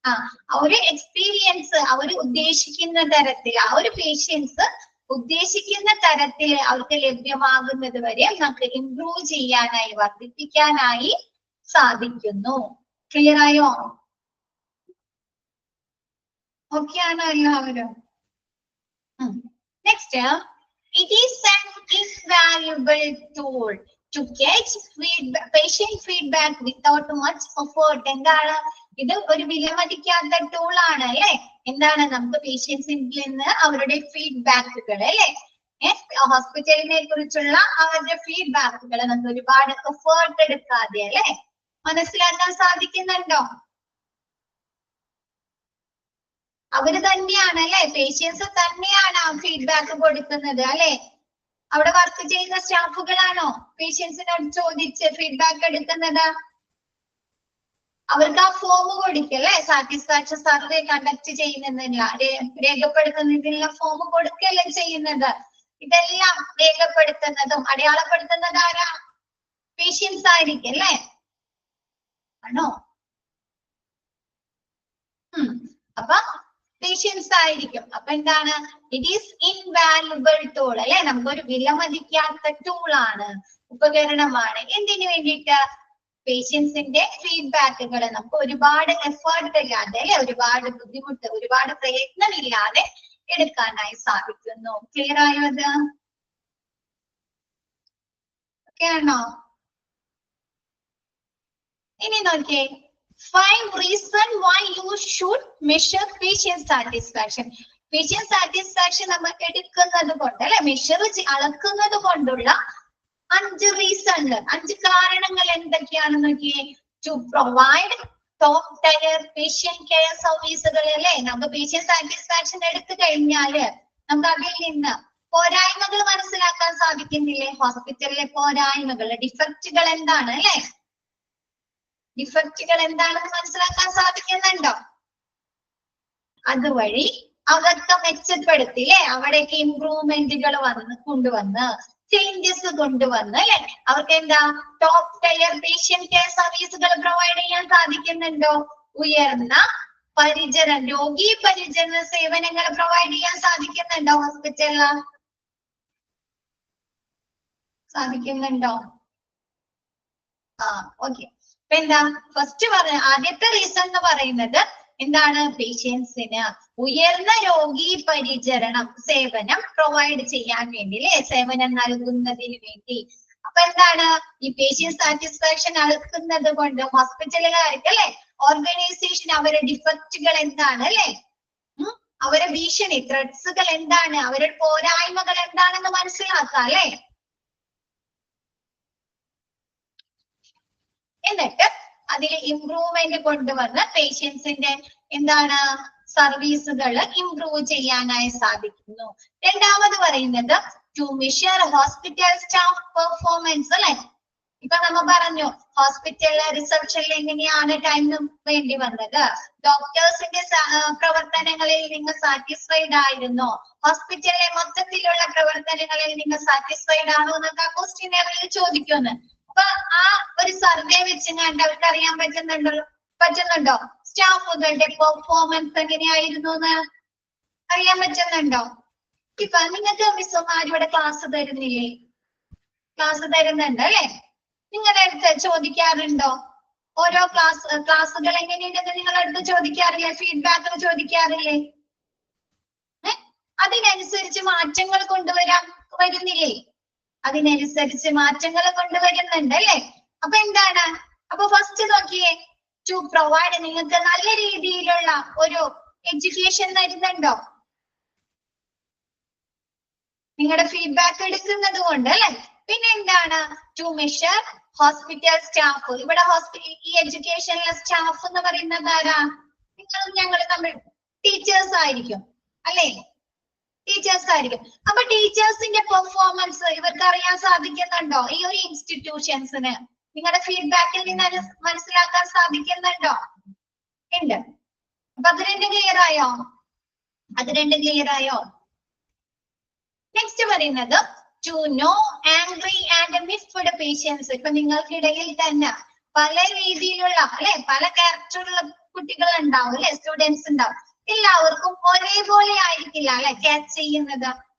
Speaker 1: ആ ഒരു എക്സ്പീരിയൻസ് അവർ ഉദ്ദേശിക്കുന്ന തരത്തിൽ, ആ ഒരു പേഷ്യൻസ് ഉദ്ദേശിക്കുന്ന തരത്തിൽ അവർക്ക് ലഭ്യമാകുന്നത് വരെ നമുക്ക് ഇംപ്രൂവ് ചെയ്യാനായി, വർദ്ധിപ്പിക്കാനായി സാധിക്കുന്നു. ക്ലിയർ ആയോ? ഓക്കെ ആണോ എല്ലാവരും? Next, it is an invaluable tool to get patient feedback without much effort. എന്താണ് ഇത്? ഒരു വിലമതിക്കാത്ത ടൂൾ ആണ് അല്ലെ. എന്താണ്, നമുക്ക് പേഷ്യൻസിൽ നിന്ന് അവരുടെ ഫീഡ്ബാക്കുകൾ അല്ലെ, ഹോസ്പിറ്റലിനെ കുറിച്ചുള്ള അവരുടെ ഫീഡ്ബാക്കുകൾ നമുക്ക് ഒരുപാട് എഫേർട്ട് എടുക്കാതെ അല്ലെ മനസ്സിലാക്കാൻ സാധിക്കുന്നുണ്ടോ? അവര് തന്നെയാണ് അല്ലെ, പേഷ്യൻസ് തന്നെയാണ് ആ ഫീഡ്ബാക്ക് കൊടുക്കുന്നത് അല്ലെ. അവിടെ വർക്ക് ചെയ്യുന്ന സ്റ്റാഫുകളാണോ പേഷ്യൻസിനോട് ചോദിച്ച് ഫീഡ്ബാക്ക് എടുക്കുന്നത്? അവർക്ക് ആ ഫോം കൊടുക്കല്ലേ, സാറ്റിസ്ഫാക്ഷൻ സർവേ കണ്ടക്ട് ചെയ്യുന്നതിനുള്ള രേഖപ്പെടുത്തുന്നതിനുള്ള ഫോം കൊടുക്കല്ലേ ചെയ്യുന്നത്. ഇതെല്ലാം രേഖപ്പെടുത്തുന്നതും അടയാളപ്പെടുത്തുന്നത് ആരാ? പേഷ്യൻസ് ആയിരിക്കും അല്ലേ. ആണോ? അപ്പൊ പേഷ്യൻസ് ആയിരിക്കും. അപ്പൊ എന്താണ്, ഇറ്റ് ഈസ് ഇൻവാല്യുബിൾ ടൂൾ അല്ലെ, നമുക്കൊരു വിലമതിക്കാത്ത ടൂൾ ആണ്, ഉപകരണമാണ്. എന്തിനു വേണ്ടിയിട്ട്? പേഷ്യൻസിന്റെ ഫീഡ്ബാക്കുകൾ നമുക്ക് ഒരുപാട് എഫേർട്ട് ഇല്ലാതെ അല്ലെ, ഒരുപാട് ബുദ്ധിമുട്ട്, ഒരുപാട് പ്രയത്നമില്ലാതെ എടുക്കാനായി സാധിക്കുന്നു. ക്ലിയർ ആയോ? അത് ഓക്കെ ആണോ? ഇനി നോക്കിയേ, 5 reasons why you should measure patient satisfaction. Patient satisfaction നമ്മൾ എടുക്കുന്നത് കൊണ്ട് അല്ലെ, മെഷർ അളക്കുന്നത് കൊണ്ടുള്ള 5 റീസൺ, 5 കാരണങ്ങൾ എന്തൊക്കെയാണെന്ന് നോക്കിയേ. To provide top tier patient care സർവീസുകൾ അല്ലെ. നമുക്ക് പേഷ്യന്റ് സാറ്റിസ്ഫാക്ഷൻ എടുത്തു കഴിഞ്ഞാല് നമുക്ക് അതിൽ നിന്ന് പോരായ്മകൾ മനസ്സിലാക്കാൻ സാധിക്കുന്നില്ലേ? ഹോസ്പിറ്റലിലെ പോരായ്മകൾ, ഡിഫക്റ്റുകൾ എന്താണ് അല്ലെ, ഡിഫക്റ്റുകൾ എന്താണെന്ന് മനസ്സിലാക്കാൻ സാധിക്കുന്നുണ്ടോ? അതുവഴി അതൊക്കെ മെച്ചപ്പെടുത്തില്ലേ, അവിടേക്ക് ഇംപ്രൂവ്മെന്റുകൾ കൊണ്ടുവന്ന് ചേഞ്ചസ് കൊണ്ടുവന്ന് അല്ലെ, അവർക്ക് എന്താ ടോപ്പ് ടയർ പേഷ്യന്റ് കെയർ സർവീസുകൾ പ്രൊവൈഡ് ചെയ്യാൻ സാധിക്കുന്നുണ്ടോ? ഉയർന്ന രോഗി പരിചരണ സേവനങ്ങൾ പ്രൊവൈഡ് ചെയ്യാൻ സാധിക്കുന്നുണ്ടോ? ഹോസ്പിറ്റലില് സാധിക്കുന്നുണ്ടോ? ഓക്കെ. അപ്പൊ എന്താ ഫസ്റ്റ് ആദ്യത്തെ റീസൺ എന്ന് പറയുന്നത് എന്താണ്? പേഷ്യൻസിന് ഉയർന്ന രോഗി പരിചരണം സേവനം പ്രൊവൈഡ് ചെയ്യാൻ വേണ്ടി അല്ലെ, സേവനം നൽകുന്നതിന് വേണ്ടി. അപ്പൊ എന്താണ് ഈ പേഷ്യന്റ് സാറ്റിസ്ഫാക്ഷൻ അളക്കുന്നത് കൊണ്ട് ഹോസ്പിറ്റലുകാർക്ക് അല്ലെ, ഓർഗനൈസേഷൻ അവരുടെ ഡിഫക്റ്റുകൾ എന്താണ് അല്ലെ, അവരുടെ ഭീഷണി ത്രെഡ്സുകൾ എന്താണ്, അവരുടെ പോരായ്മകൾ എന്താണെന്ന് മനസ്സിലാക്കാം അല്ലെ. എന്നിട്ട് അതിൽ ഇംപ്രൂവ്മെന്റ് കൊണ്ടുവന്ന് പേഷ്യൻസിന്റെ എന്താണ് സർവീസുകൾ ഇംപ്രൂവ് ചെയ്യാനായി സാധിക്കുന്നു. രണ്ടാമത് പറയുന്നത് to measure hospital staff performance അല്ലെ. ഇപ്പൊ നമ്മ പറഞ്ഞു ഹോസ്പിറ്റലിലെ റിസപ്ഷനിൽ എങ്ങനെയാണ് ടൈമിന് വേണ്ടി വന്നത്, ഡോക്ടേഴ്സിന്റെ പ്രവർത്തനങ്ങളിൽ നിങ്ങൾ സാറ്റിസ്ഫൈഡ് ആയിരുന്നോ, ഹോസ്പിറ്റലിലെ മൊത്തത്തിലുള്ള പ്രവർത്തനങ്ങളിൽ നിങ്ങൾ സാറ്റിസ്ഫൈഡ് ആണോ എന്നൊക്കെ ക്വസ്റ്റ്യനറിൽ ചോദിക്കുന്നു. അപ്പൊ ആ ഒരു സർവേ വെച്ച് കണ്ട് അവർക്ക് അറിയാൻ പറ്റുന്നുണ്ടോ സ്റ്റാഫുകളുടെ പെർഫോമൻസ് എങ്ങനെയായിരുന്നു എന്ന് അറിയാൻ പറ്റുന്നുണ്ടോ? ഇപ്പൊ നിങ്ങൾക്ക് മിസ്സുമാർ ഇവിടെ ക്ലാസ് തരുന്നില്ലേ? ക്ലാസ് തരുന്നുണ്ട് അല്ലെ, നിങ്ങളുടെ അടുത്ത് ചോദിക്കാറുണ്ടോ? ഓരോ ക്ലാസ്സുകൾ എങ്ങനെയുണ്ടെന്ന് നിങ്ങളുടെ അടുത്ത് ചോദിക്കാറില്ലേ? ഫീഡ്ബാക്ക് ചോദിക്കാറില്ലേ? അതിനനുസരിച്ച് മാറ്റങ്ങൾ വരുന്നില്ലേ? അതിനനുസരിച്ച് മാറ്റങ്ങൾ കൊണ്ടുവരുന്നുണ്ട് അല്ലെ. അപ്പൊ എന്താണ്? അപ്പൊ ഫസ്റ്റ് നോക്കിയേ, ടു പ്രൊവൈഡ്, നിങ്ങൾക്ക് നല്ല രീതിയിലുള്ള ഒരു എഡ്യൂക്കേഷൻ തരുന്നുണ്ടോ? നിങ്ങളുടെ ഫീഡ്ബാക്ക് എടുക്കുന്നത് കൊണ്ട് അല്ലെ. പിന്നെ എന്താണ്? To measure hospital staff. ഇവിടെ ഈ എഡ്യൂക്കേഷനിലെ സ്റ്റാഫ് എന്ന് പറയുന്നത് ആരാ? നിങ്ങളും ഞങ്ങളും തമ്മിൽ ടീച്ചേഴ്സ് ആയിരിക്കും അല്ലെ, ടീച്ചേഴ്സ് ആയിരിക്കും. അപ്പൊ ടീച്ചേഴ്സിന്റെ പെർഫോമൻസ് ഇവർക്ക് അറിയാൻ സാധിക്കുന്നുണ്ടോ? ഈ ഒരു ഇൻസ്റ്റിറ്റ്യൂഷൻസിന് നിങ്ങളുടെ ഫീഡ്ബാക്കിൽ നിന്ന് മനസ്സിലാക്കാൻ സാധിക്കുന്നുണ്ടോ? ഉണ്ട്. അപ്പൊ അത് രണ്ടും ക്ലിയർ ആയോ? നെക്സ്റ്റ് പറയുന്നത് to know angry and mystified patients. ഇപ്പൊ നിങ്ങൾക്കിടയിൽ തന്നെ പല രീതിയിലുള്ള അല്ലെ, പല ക്യാരക്ടറുള്ള കുട്ടികൾ ഉണ്ടാവും അല്ലെ, സ്റ്റുഡൻസ് ഉണ്ടാവും. എല്ലാവർക്കും ഒരേപോലെ ആയിരിക്കില്ല അല്ലെ ക്യാച്ച് ചെയ്യുന്നത്,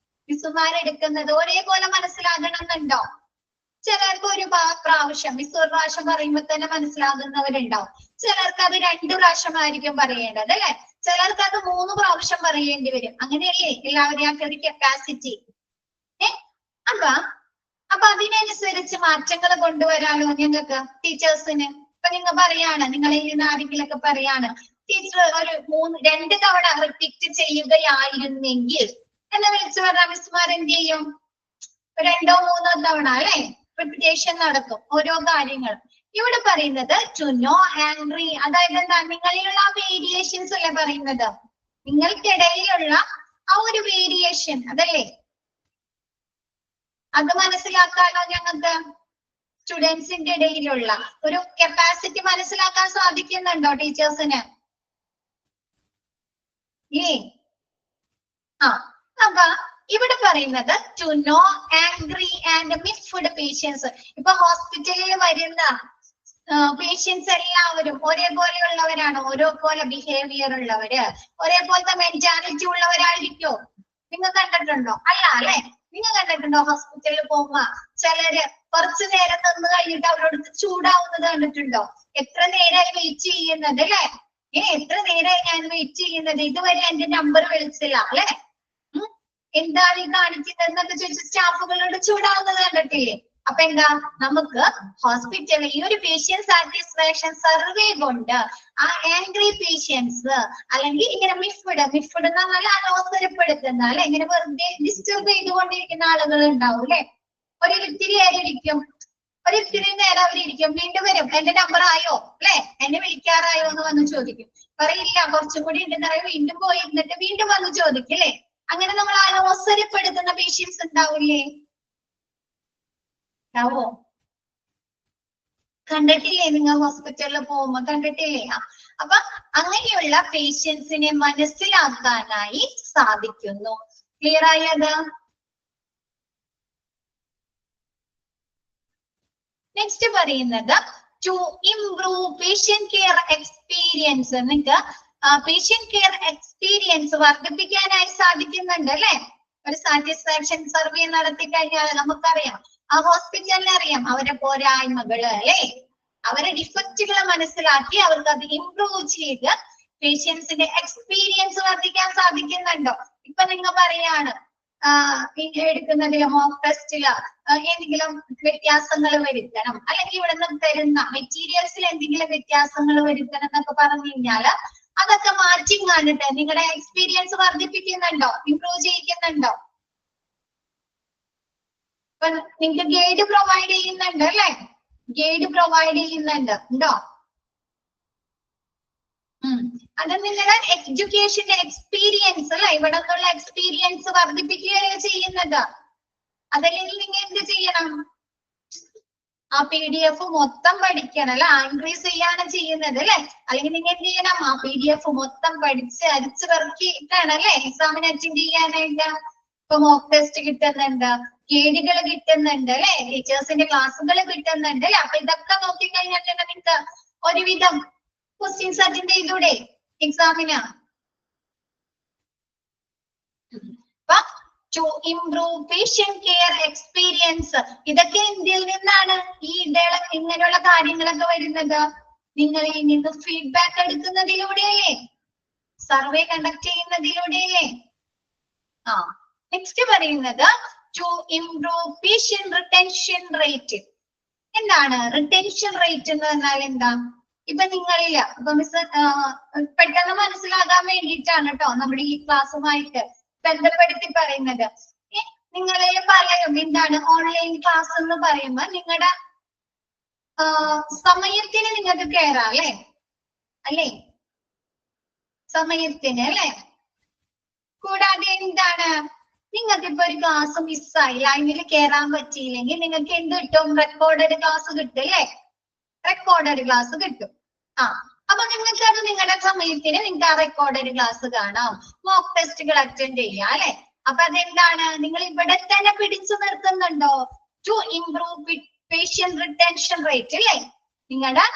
Speaker 1: മിസ്സുമാരെടുക്കുന്നത് ഒരേപോലെ മനസ്സിലാകണമെന്നുണ്ടോ? ചിലർക്ക് ഒരു പ്രാവശ്യം മിസ് ഒരു പ്രാവശ്യം പറയുമ്പോൾ തന്നെ മനസ്സിലാകുന്നവരുണ്ടാവും. ചിലർക്ക് അത് 2 പ്രാവശ്യമായിരിക്കും പറയേണ്ടത് അല്ലെ, ചിലർക്ക് അത് 3 പ്രാവശ്യം പറയേണ്ടി വരും. അങ്ങനെയല്ലേ എല്ലാവരെയും ഒരു കപ്പാസിറ്റി. അപ്പൊ അതിനനുസരിച്ച് മാറ്റങ്ങൾ കൊണ്ടുവരാനോ ഞങ്ങൾക്ക് ടീച്ചേഴ്സിന്. ഇപ്പൊ നിങ്ങൾ പറയാണ്, നിങ്ങളെ ആരെങ്കിലൊക്കെ പറയാണ്, ടീച്ചർ ഒരു 2 തവണ റിപ്പീറ്റ് ചെയ്യുകയായിരുന്നെങ്കിൽ എന്ന് വിളിച്ചു പറഞ്ഞാൽ മിസ്സുമാർ എന്ത് ചെയ്യും? 2ഓ 3ഓ തവണ അല്ലെ റിപ്പീറ്റേഷൻ നടക്കും ഓരോ കാര്യങ്ങളും. ഇവിടെ പറയുന്നത് ടു നോ ആംഗ്രി, അതായത് എന്താ? നിങ്ങളിലുള്ള വേരിയേഷൻസ് അല്ലേ പറയുന്നത്, നിങ്ങൾക്കിടയിലുള്ള ആ ഒരു വേരിയേഷൻ അതല്ലേ, അത് മനസ്സിലാക്കാനോ ഞങ്ങൾക്ക് സ്റ്റുഡൻസിന്റെ ഇടയിലുള്ള ഒരു കപ്പാസിറ്റി മനസ്സിലാക്കാൻ സാധിക്കുന്നുണ്ടോ ടീച്ചേഴ്സിന്? അപ്പൊ ഇവിടെ പറയുന്നത് to know angry and mystified patients. ഇപ്പൊ ഹോസ്പിറ്റലിൽ വരുന്ന പേഷ്യൻസ് എല്ലാവരും ഒരേപോലെയുള്ളവരാണ്, ഓരോപോലെ ബിഹേവിയർ ഉള്ളവര്, ഒരേപോലത്തെ മെന്റാലിറ്റി ഉള്ളവരായിരിക്കോ? നിങ്ങൾ കണ്ടിട്ടുണ്ടോ? അല്ല അല്ലെ. നിങ്ങൾ കണ്ടിട്ടുണ്ടോ ഹോസ്പിറ്റലിൽ പോകുമ്പോ ചിലര് കുറച്ചു നേരം നിന്ന് കഴിഞ്ഞിട്ട് അവരോട് ചൂടാവുന്നത് കണ്ടിട്ടുണ്ടോ? എത്ര നേരമായി വെയിറ്റ് ചെയ്യുന്നത് അല്ലെ, എത്ര നേരമായി ഞാൻ വെയിറ്റ് ചെയ്യുന്നത്, ഇതുവരെ എന്റെ നമ്പർ വിളിച്ചില്ല അല്ലെ, എന്താണ് ഈ കാണിക്കുന്നത് എന്നൊക്കെ ചോദിച്ച സ്റ്റാഫുകളോട് ചൂടാവുന്നത് കണ്ടിട്ടില്ലേ? അപ്പൊ എന്താ? നമുക്ക് ഹോസ്പിറ്റലിൽ ഈ ഒരു പേഷ്യന്റ് സാറ്റിസ്ഫാക്ഷൻ സർവേ കൊണ്ട് ആ ആംഗ്രി പേഷ്യൻസ് അല്ലെങ്കിൽ ഇങ്ങനെ മിസ്ഫഡ് എന്ന് പറഞ്ഞാൽ അലോസരപ്പെടുത്തുന്ന അല്ലെ, ഇങ്ങനെ വെറുതെ ഡിസ്റ്റർബ് ചെയ്തുകൊണ്ടിരിക്കുന്ന ആളുകൾ ഉണ്ടാവും അല്ലെ. ഒരിത്തിരി നേരം അവരിയ്ക്കും, വീണ്ടും വരും, എന്റെ നമ്പർ ആയോ അല്ലെ, എന്നെ വിളിക്കാറായോ എന്ന് വന്ന് ചോദിക്കും. പറയില്ല കുറച്ചും കൂടി ഉണ്ടെന്ന് പറയും, വീണ്ടും പോയിരുന്നിട്ട് വീണ്ടും വന്ന് ചോദിക്കും അല്ലെ. അങ്ങനെ നമ്മൾ അലോസരപ്പെടുത്തുന്ന പേഷ്യൻസ് ഉണ്ടാവില്ലേ? ഉണ്ടാവോ? കണ്ടിട്ടില്ലേ? നിങ്ങൾ ഹോസ്പിറ്റലിൽ പോകുമ്പോ കണ്ടിട്ടില്ലേ? അപ്പൊ അങ്ങനെയുള്ള പേഷ്യൻസിനെ മനസ്സിലാക്കാനായി സാധിക്കുന്നു. ക്ലിയർ ആയത്? നെക്സ്റ്റ് പറയുന്നത് to improve patient care experience. നിങ്ങൾക്ക് പേഷ്യന്റ് കെയർ എക്സ്പീരിയൻസ് വർദ്ധിപ്പിക്കാനായി സാധിക്കുന്നുണ്ട് അല്ലെ. ഒരു സാറ്റിസ്ഫാക്ഷൻ സർവേ നടത്തി കഴിഞ്ഞാൽ നമുക്കറിയാം, ആ ഹോസ്പിറ്റലിനെ അറിയാം അവരെ പോരായ്മകള് അല്ലെ, അവരെ ഡിഫക്റ്റുകൾ മനസ്സിലാക്കി അവർക്ക് അത് ഇംപ്രൂവ് ചെയ്ത് പേഷ്യൻസിന്റെ എക്സ്പീരിയൻസ് വർദ്ധിക്കാൻ സാധിക്കുന്നുണ്ടോ? ഇപ്പൊ നിങ്ങൾ പറയാണ് എടുക്കുന്നതിൽ മോക്ക് ടെസ്റ്റില് എന്തെങ്കിലും വ്യത്യാസങ്ങൾ വരുത്തണം, അല്ലെങ്കിൽ ഇവിടെ നിന്ന് തരുന്ന മെറ്റീരിയൽസിൽ എന്തെങ്കിലും വ്യത്യാസങ്ങൾ വരുത്തണം എന്നൊക്കെ പറഞ്ഞു കഴിഞ്ഞാല് അതൊക്കെ മാറ്റി കണ്ടിട്ട് നിങ്ങളുടെ എക്സ്പീരിയൻസ് വർദ്ധിപ്പിക്കുന്നുണ്ടോ, ഇംപ്രൂവ് ചെയ്യിക്കുന്നുണ്ടോ? ഇപ്പൊ നിങ്ങൾക്ക് ഗൈഡ് പ്രൊവൈഡ് ചെയ്യുന്നുണ്ട് അല്ലെ, ഗൈഡ് പ്രൊവൈഡ് ചെയ്യുന്നുണ്ട് ഉണ്ടോ? അത് നിങ്ങളുടെ എഡ്യൂക്കേഷന്റെ എക്സ്പീരിയൻസ് അല്ലെ, ഇവിടെ നിന്നുള്ള എക്സ്പീരിയൻസ് വർദ്ധിപ്പിക്കുകയാണ് ചെയ്യുന്നത്. അതല്ലെങ്കിൽ നിങ്ങൾ എന്ത് ചെയ്യണം? ആ PDF മൊത്തം പഠിക്കണം അല്ലെ, ഇൻക്രീസ് ചെയ്യാണ് ചെയ്യുന്നത് അല്ലെ. അല്ലെങ്കിൽ നിങ്ങൾ എന്ത് ചെയ്യണം? ആ PDF മൊത്തം പഠിച്ച് അരിച്ച് പെറുക്കിയിട്ടാണ് അല്ലെ എക്സാമിന് അറ്റൻഡ് ചെയ്യാനായിട്ട്. ഇപ്പൊ മോക്ക് ടെസ്റ്റ് കിട്ടുന്നുണ്ട്, ഗൈഡുകൾ കിട്ടുന്നുണ്ട് അല്ലെ, ടീച്ചേഴ്സിന്റെ ക്ലാസ്സുകൾ കിട്ടുന്നുണ്ട് അല്ലെ. അപ്പൊ ഇതൊക്കെ നോക്കിക്കഴിഞ്ഞാൽ തന്നെ നിങ്ങൾക്ക് ഒരുവിധം ക്വസ്റ്റ്യൻസ് അറ്റൻഡ് ചെയ്തൂടെ എക്സാമിന്? To improve patient care experience. ഇതൊക്കെ എന്തിൽ നിന്നാണ് ഈ ഇങ്ങനെയുള്ള കാര്യങ്ങളൊക്കെ വരുന്നത്? നിങ്ങളിൽ നിന്ന് ഫീഡ്ബാക്ക് എടുക്കുന്നതിലൂടെയല്ലേ, സർവേ കണ്ടക്ട് ചെയ്യുന്നതിലൂടെയല്ലേ. നെക്സ്റ്റ് പറയുന്നത് to improve patient retention rate. എന്താണ് റിട്ടൻഷൻ റേറ്റ് എന്ന് പറഞ്ഞാൽ എന്താ? ഇപ്പൊ നിങ്ങളില്ല, ഇപ്പൊ മിസ് പെട്ടെന്ന് മനസ്സിലാകാൻ വേണ്ടിയിട്ടാണ് കേട്ടോ നമ്മുടെ ഈ ക്ലാസ്സുമായിട്ട് ബന്ധപ്പെടുത്തി പറയുന്നത്. നിങ്ങളെ പറയും എന്താണ് ഓൺലൈൻ ക്ലാസ് എന്ന് പറയുമ്പോ നിങ്ങളുടെ സമയത്തിന് നിങ്ങൾക്ക് കയറാം അല്ലെ, അല്ലേ? സമയത്തിന് അല്ലെ. കൂടാതെ എന്താണ്, നിങ്ങൾക്ക് ഇപ്പൊ ഒരു ക്ലാസ് മിസ്സായി, ലൈനിൽ കയറാൻ പറ്റിയില്ലെങ്കിൽ നിങ്ങൾക്ക് എന്ത് കിട്ടും? റെക്കോർഡഡ് ക്ലാസ് കിട്ടും അല്ലെ? റെക്കോർഡഡ് ക്ലാസ് കിട്ടും. അപ്പൊ നിങ്ങൾക്ക് അത് നിങ്ങളുടെ സമയത്തിന് നിങ്ങൾക്ക് ആ റെക്കോർഡഡ് ക്ലാസ് കാണാം, മോക്ക് ടെസ്റ്റുകൾ അറ്റൻഡ് ചെയ്യാം അല്ലെ. അപ്പൊ അതെന്താണ്, നിങ്ങൾ ഇവിടെ തന്നെ പിടിച്ചു നിർത്തുന്നുണ്ടോ? To improve patient retention rate അല്ലെ. നിങ്ങളുടെ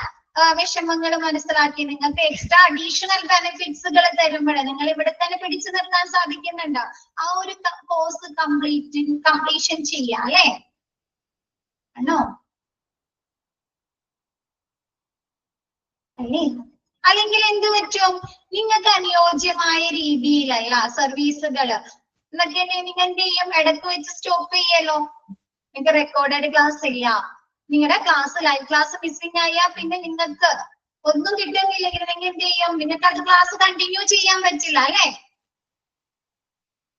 Speaker 1: വിഷമങ്ങൾ മനസ്സിലാക്കി നിങ്ങൾക്ക് എക്സ്ട്രാ അഡീഷണൽ ബെനിഫിറ്റ്സുകൾ തരുമ്പോഴേ നിങ്ങൾ ഇവിടെ തന്നെ പിടിച്ചു നിർത്താൻ സാധിക്കുന്നുണ്ടോ? ആ ഒരു കോഴ്സ് കംപ്ലീഷൻ ചെയ്യാം അല്ലെ, ആണോ? അല്ലേ? അല്ലെങ്കിൽ എന്ത് പറ്റും, നിങ്ങൾക്ക് അനുയോജ്യമായ രീതിയിലല്ല സർവീസുകൾ എന്നൊക്കെ നിങ്ങൾ എന്ത് ചെയ്യും? ഇടയ്ക്ക് വെച്ച് സ്റ്റോപ്പ് ചെയ്യല്ലോ. നിങ്ങൾക്ക് റെക്കോർഡഡ് ക്ലാസ് ഇല്ല, നിങ്ങളുടെ ക്ലാസ് ലൈവ് ക്ലാസ് മിസ്സിംഗ് ആയാൽ പിന്നെ നിങ്ങൾക്ക് ഒന്നും കിട്ടുന്നില്ലെങ്കിൽ നിങ്ങൾ എന്ത് ചെയ്യും? നിങ്ങൾക്ക് അത് ക്ലാസ് കണ്ടിന്യൂ ചെയ്യാൻ പറ്റില്ല അല്ലെ.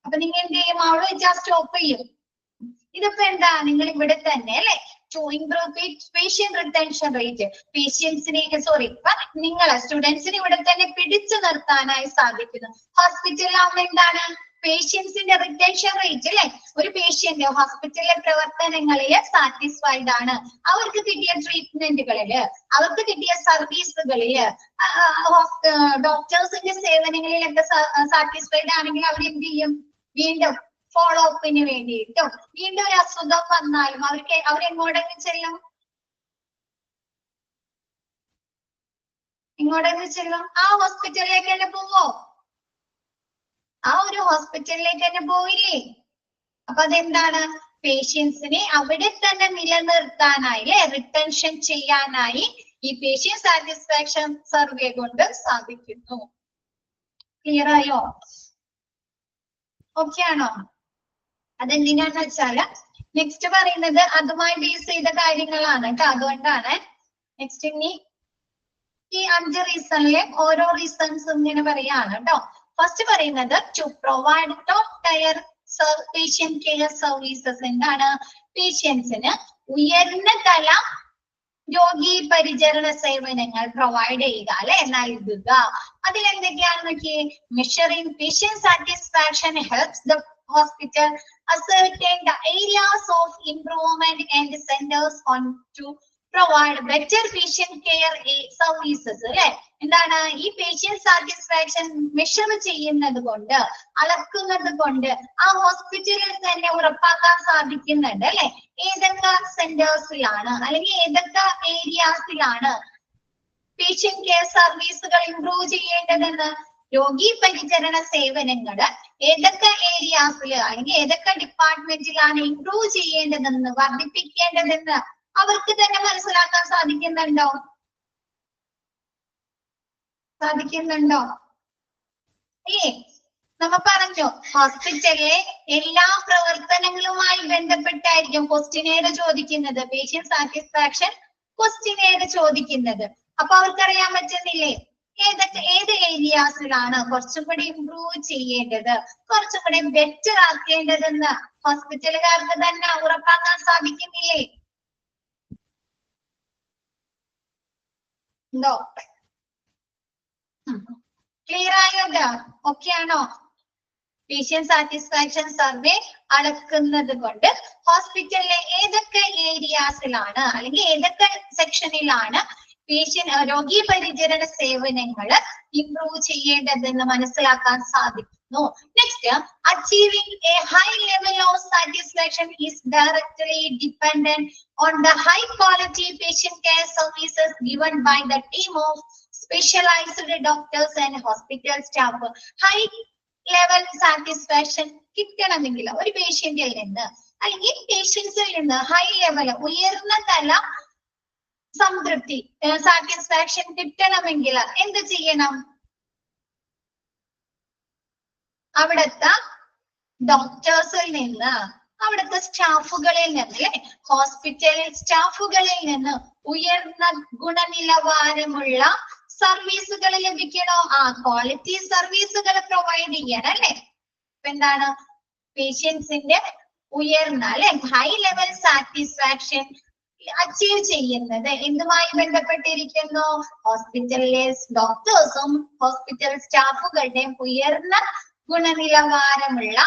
Speaker 1: അപ്പൊ നിങ്ങൾ എന്ത് ചെയ്യും? അവിടെ വെച്ചാൽ സ്റ്റോപ്പ് ചെയ്യും. ഇതിപ്പോ എന്താ, നിങ്ങൾ ഇവിടെ തന്നെ അല്ലെ to improve patient retention rate, പേഷ്യൻസിനെ നിങ്ങളെ സ്റ്റുഡൻസിനെ ഇവിടെ തന്നെ പിടിച്ചു നിർത്താനായി സാധിക്കുന്നു. ഹോസ്പിറ്റലിലാവുമ്പോ എന്താണ്, പേഷ്യൻസിന്റെ റിട്ടൻഷൻ റേറ്റ് അല്ലെ. ഒരു പേഷ്യന്റ് ഹോസ്പിറ്റലിലെ പ്രവർത്തനങ്ങളിൽ സാറ്റിസ്ഫൈഡ് ആണ്, അവർക്ക് കിട്ടിയ ട്രീറ്റ്മെന്റുകളില്, അവർക്ക് കിട്ടിയ സർവീസുകളില്, ഡോക്ടേഴ്സിന്റെ സേവനങ്ങളിലൊക്കെ സാറ്റിസ്ഫൈഡ് ആണെങ്കിൽ അവർ എന്ത് ചെയ്യും? വീണ്ടും ഫോളോ അപ്പിന് വേണ്ടിയിട്ടും വീണ്ടും ഒരു അസുഖം വന്നാലും അവരെങ്ങോട്ടെങ്കിലും ചെല്ലും, ഇങ്ങോട്ടെങ്കിലും ചെല്ലും, ആ ഹോസ്പിറ്റലിലേക്ക് തന്നെ പോവോ? ആ ഒരു ഹോസ്പിറ്റലിലേക്ക് തന്നെ പോയില്ലേ. അപ്പൊ അതെന്താണ്, പേഷ്യൻസിനെ അവിടെ തന്നെ നിലനിർത്താനായി അല്ലെ, റിട്ടൻഷൻ ചെയ്യാനായി ഈ പേഷ്യന്റ് സാറ്റിസ്ഫാക്ഷൻ സർവേ കൊണ്ട് സാധിക്കുന്നു. ക്ലിയർ ആയോ? ഓക്കെ ആണോ? അതെന്തിനാന്ന് വെച്ചാല് നെക്സ്റ്റ് പറയുന്നത് അതുമായി ബേസ് ചെയ്ത കാര്യങ്ങളാണ് കേട്ടോ, അതുകൊണ്ടാണ്. നെക്സ്റ്റ് ഇനി ഈ 5 റീസണിലെ ഓരോ റീസൺസ് ഇങ്ങനെ പറയാണ് കേട്ടോ. ഫസ്റ്റ് പറയുന്നത് to provide top tier patient care services. എന്താണ്? പേഷ്യൻസിന് ഉയർന്ന തല രോഗി പരിചരണ സേവനങ്ങൾ പ്രൊവൈഡ് ചെയ്യുക അല്ലെ, നൽകുക. അതിലെന്തൊക്കെയാണെന്ന് നോക്കിയേ. Measuring patient satisfaction helps the hospital ascertain the areas of improvement and centers on to provide better patient care services അല്ലെ. എന്താണ്? ഈ പേഷ്യന്റ് സാറ്റിസ്ഫാക്ഷൻ മെഷർ ചെയ്യുന്നത് കൊണ്ട്, അളക്കുന്നത് കൊണ്ട് ആ ഹോസ്പിറ്റലിൽ തന്നെ ഉറപ്പാക്കാൻ സാധിക്കുന്നുണ്ട് അല്ലെ, ഏതൊക്കെ സെന്റേഴ്സിലാണ് അല്ലെങ്കിൽ ഏതൊക്കെ ഏരിയാസിലാണ് പേഷ്യന്റ് കെയർ സർവീസുകൾ ഇംപ്രൂവ് ചെയ്യേണ്ടതെന്ന്. രോഗി പരിചരണ സേവനങ്ങള് ഏതൊക്കെ ഏരിയാസില് അല്ലെങ്കിൽ ഏതൊക്കെ ഡിപ്പാർട്ട്മെന്റിലാണ് ഇംപ്രൂവ് ചെയ്യേണ്ടതെന്ന്, വർദ്ധിപ്പിക്കേണ്ടതെന്ന് അവർക്ക് തന്നെ മനസ്സിലാക്കാൻ സാധിക്കുന്നുണ്ടോ? ഏ നമ്മ പറഞ്ഞു ഹോസ്പിറ്റലിലെ എല്ലാ പ്രവർത്തനങ്ങളുമായി ബന്ധപ്പെട്ടായിരിക്കും ക്വസ്റ്റ്യനെയർ ചോദിക്കുന്നത്, പേഷ്യന്റ് സാറ്റിസ്ഫാക്ഷൻ ക്വസ്റ്റ്യനെയർ ചോദിക്കുന്നത്. അപ്പൊ അവർക്കറിയാൻ പറ്റുന്നില്ലേ ഏത് ഏരിയാസിലാണ് കുറച്ചും കൂടി ഇംപ്രൂവ് ചെയ്യേണ്ടത്, കുറച്ചും കൂടി ബെറ്റർ ആക്കേണ്ടതെന്ന് ഹോസ്പിറ്റലുകാർക്ക് തന്നെ ഉറപ്പാക്കാൻ സാധിക്കുന്നില്ലേ? ഉണ്ടോ? ക്ലിയർ ആയത്? ഓക്കെ ആണോ? പേഷ്യന്റ് സാറ്റിസ്ഫാക്ഷൻ സർവേ അളക്കുന്നത് കൊണ്ട് ഹോസ്പിറ്റലിലെ ഏതൊക്കെ ഏരിയാസിലാണ് അല്ലെങ്കിൽ ഏതൊക്കെ സെക്ഷനിലാണ് രോഗി പരിചരണ സേവനങ്ങൾ ഇംപ്രൂവ് ചെയ്യേണ്ടതെന്ന് മനസ്സിലാക്കാൻ സാധിക്കുന്നു. Next, achieving a high level of satisfaction is directly dependent on the high quality patient care services given by the team of specialised doctors and hospital staff. High level satisfaction കിട്ടണമെങ്കിൽ ഒരു പേഷ്യന്റിൽ നിന്ന് അല്ലെങ്കിൽ പേഷ്യൻസിൽ നിന്ന് ഹൈ ലെവൽ ഉയർന്ന തല സംതൃപ്തി സാറ്റിസ്ഫാക്ഷൻ കിട്ടണമെങ്കിൽ എന്ത് ചെയ്യണം? അവിടുത്തെ ഡോക്ടേഴ്സിൽ നിന്ന് അവിടുത്തെ സ്റ്റാഫുകളിൽ നിന്ന് അല്ലെ, ഹോസ്പിറ്റൽ സ്റ്റാഫുകളിൽ നിന്ന് ഉയർന്ന ഗുണനിലവാരമുള്ള സർവീസുകൾ ലഭിക്കണോ? ക്വാളിറ്റി സർവീസുകൾ പ്രൊവൈഡ് ചെയ്യണം അല്ലെ. എന്താണ് പേഷ്യൻസിന്റെ ഉയർന്ന അല്ലെ ഹൈ ലെവൽ സാറ്റിസ്ഫാക്ഷൻ അച്ചീവ് ചെയ്യുന്നത് എന്തുമായി ബന്ധപ്പെട്ടിരിക്കുന്നു? ഹോസ്പിറ്റലിലെ ഡോക്ടേഴ്സും ഹോസ്പിറ്റൽ സ്റ്റാഫുകളുടെയും ഉയർന്ന ഗുണനിലവാരമുള്ള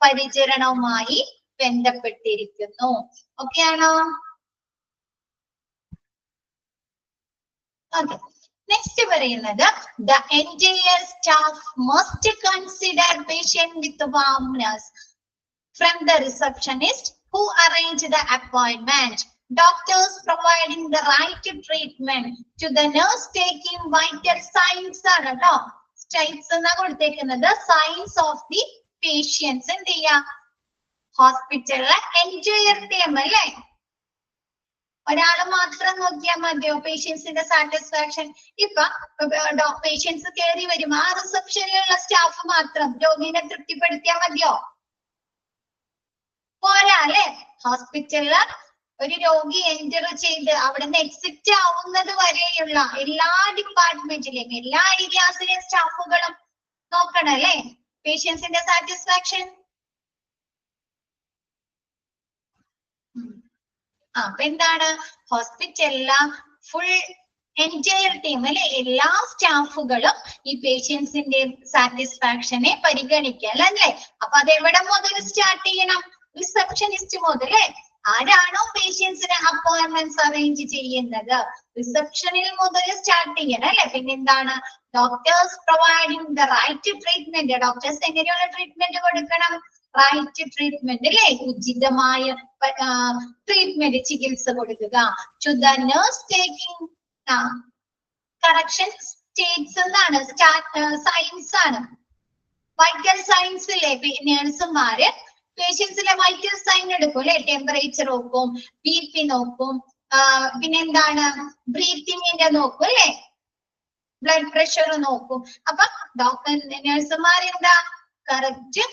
Speaker 1: പരിചരണവുമായി ബന്ധപ്പെട്ടിരിക്കുന്നു. ഓക്കെ ആണോ? ഓക്കെ. നെക്സ്റ്റ് പറയുന്നത് the entire staff must consider patient with warmness from the receptionist who arrange the appointment. Doctors providing the right treatment to the nurse taking vital signs ആണ് കേട്ടോ. സ്റ്റൈൽസ് എന്നാ കൊടുത്തേക്കുന്നത്. സയൻസ് ഓഫ് ദി പേഷ്യൻസ് എന്ത് ചെയ്യാ? ഹോസ്പിറ്റലിലെ എൻജോയർ ടീം അല്ലേ. ഒരാള് മാത്രം നോക്കിയാൽ മതിയോ പേഷ്യൻസിന്റെ സാറ്റിസ്ഫാക്ഷൻ? ഇപ്പൊ പേഷ്യൻസ് കയറി വരും, ആ റിസപ്ഷനിലുള്ള സ്റ്റാഫ് മാത്രം രോഗിനെ തൃപ്തിപ്പെടുത്തിയാൽ മതിയോ? പോരാ അല്ലെ. ഹോസ്പിറ്റലില് ഒരു രോഗി എൻറ്റർ ചെയ്ത് അവിടുന്ന് എക്സിറ്റ് ആവുന്നത് വരെയുള്ള എല്ലാ ഡിപ്പാർട്ട്മെന്റിലെയും എല്ലാ ഏരിയാസിലെയും സ്റ്റാഫുകളും നോക്കണം അല്ലെ പേഷ്യൻസിന്റെ സാറ്റിസ്ഫാക്ഷൻ. അപ്പൊ എന്താണ് ഹോസ്പിറ്റലിലെ ഫുൾ എൻറ്റയർ ടീം അല്ലെ എല്ലാ സ്റ്റാഫുകളും ഈ പേഷ്യൻസിന്റെ സാറ്റിസ്ഫാക്ഷനെ പരിഗണിക്കൽ അല്ലേ. അപ്പൊ അതെവിടെ മുതൽ സ്റ്റാർട്ട് ചെയ്യണം? റിസപ്ഷനിസ്റ്റ് മുതലേ. ആരാണോ പേഷ്യൻസിന് അപ്പോയിന്റ്മെന്റ്സ് അറേഞ്ച് ചെയ്യുന്നത് റിസപ്ഷനിൽ മുതൽ സ്റ്റാർട്ട് ചെയ്യണം അല്ലെ. പിന്നെ എന്താണ്? Doctors providing the right treatment. Doctors എങ്ങനെയുള്ള ട്രീറ്റ്മെന്റ് കൊടുക്കണം? റൈറ്റ് ട്രീറ്റ്മെന്റ് അല്ലെ, ഉചിതമായ ട്രീറ്റ്മെന്റ് ചികിത്സ കൊടുക്കുക. To the nurse taking correction states എന്നാണ്, സയൻസ് ആണ്. വൈറ്റൽ സയൻസ് അല്ലേ. നേഴ്സുമാര് പേഷ്യൻസിലെ വൈറ്റൽ സൈൻ എടുക്കും അല്ലെ. ടെമ്പറേച്ചർ നോക്കും, BP നോക്കും, പിന്നെന്താണ് ബ്രീത്തിങ്ങിന്റെ നോക്കും അല്ലെ, ബ്ലഡ് പ്രഷർ നോക്കും. അപ്പൊ നഴ്സുമാരെന്താ കറക്റ്റ്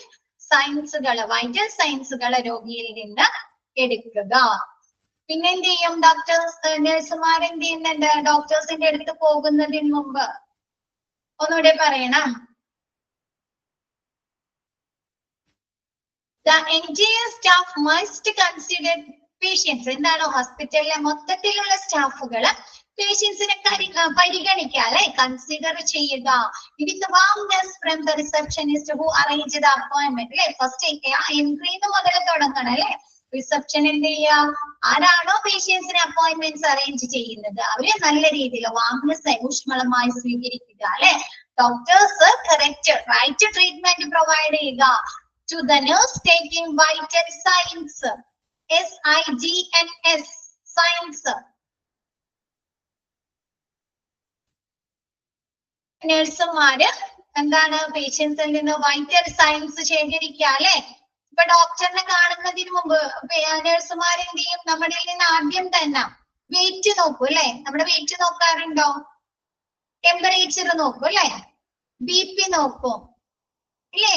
Speaker 1: സയൻസുകള് വൈറ്റൽ സയൻസുകള് രോഗിയിൽ നിന്ന് എടുക്കുക. പിന്നെ എന്ത് ചെയ്യും? നഴ്സുമാർ എന്ത് ചെയ്യുന്നുണ്ട്? ഡോക്ടേഴ്സിന്റെ അടുത്ത് പോകുന്നതിന് മുമ്പ് ഒന്നുകൂടെ പറയണം. The entire staff must consider patients. എന്താണ്? ഹോസ്പിറ്റലിലെ മൊത്തത്തിലുള്ള സ്റ്റാഫുകള് പേഷ്യൻസിനെ പരിഗണിക്കുക അല്ലെ, കൺസിഡർ ചെയ്യുക. With warmness from the receptionist who arrange the appointment അല്ലെ. ഫസ്റ്റ് എൻട്രിന്ന് മുതൽ തുടങ്ങണം അല്ലെ. റിസപ്ഷൻ എന്ത് ചെയ്യുക? ആരാണോ പേഷ്യൻസിന് അപ്പോയിന്റ്മെന്റ്സ് അറേഞ്ച് ചെയ്യുന്നത് അവരെ നല്ല രീതിയിൽ വാംനെസ് ഊഷ്മളമായി സ്വീകരിക്കുക അല്ലെ. Doctors correct right treatment provide ചെയ്യുക. To the nurse taking vital signs, SIGNS, signs. നഴ്സുമാര് എന്താണ്? പേഷ്യൻസിൽ നിന്ന് വൈറ്റൽ സയൻസ് ശേഖരിക്കുക അല്ലെ. ഇപ്പൊ ഡോക്ടറിനെ കാണുന്നതിന് മുമ്പ് നഴ്സുമാർ എന്ത് ചെയ്യും? നമ്മുടെ നിന്ന് ആദ്യം തന്നെ വെയിറ്റ് നോക്കും അല്ലെ. നമ്മുടെ വെയിറ്റ് നോക്കാറുണ്ടോ? ടെമ്പറേച്ചർ നോക്കും അല്ലെ, BP നോക്കും ഇല്ലേ,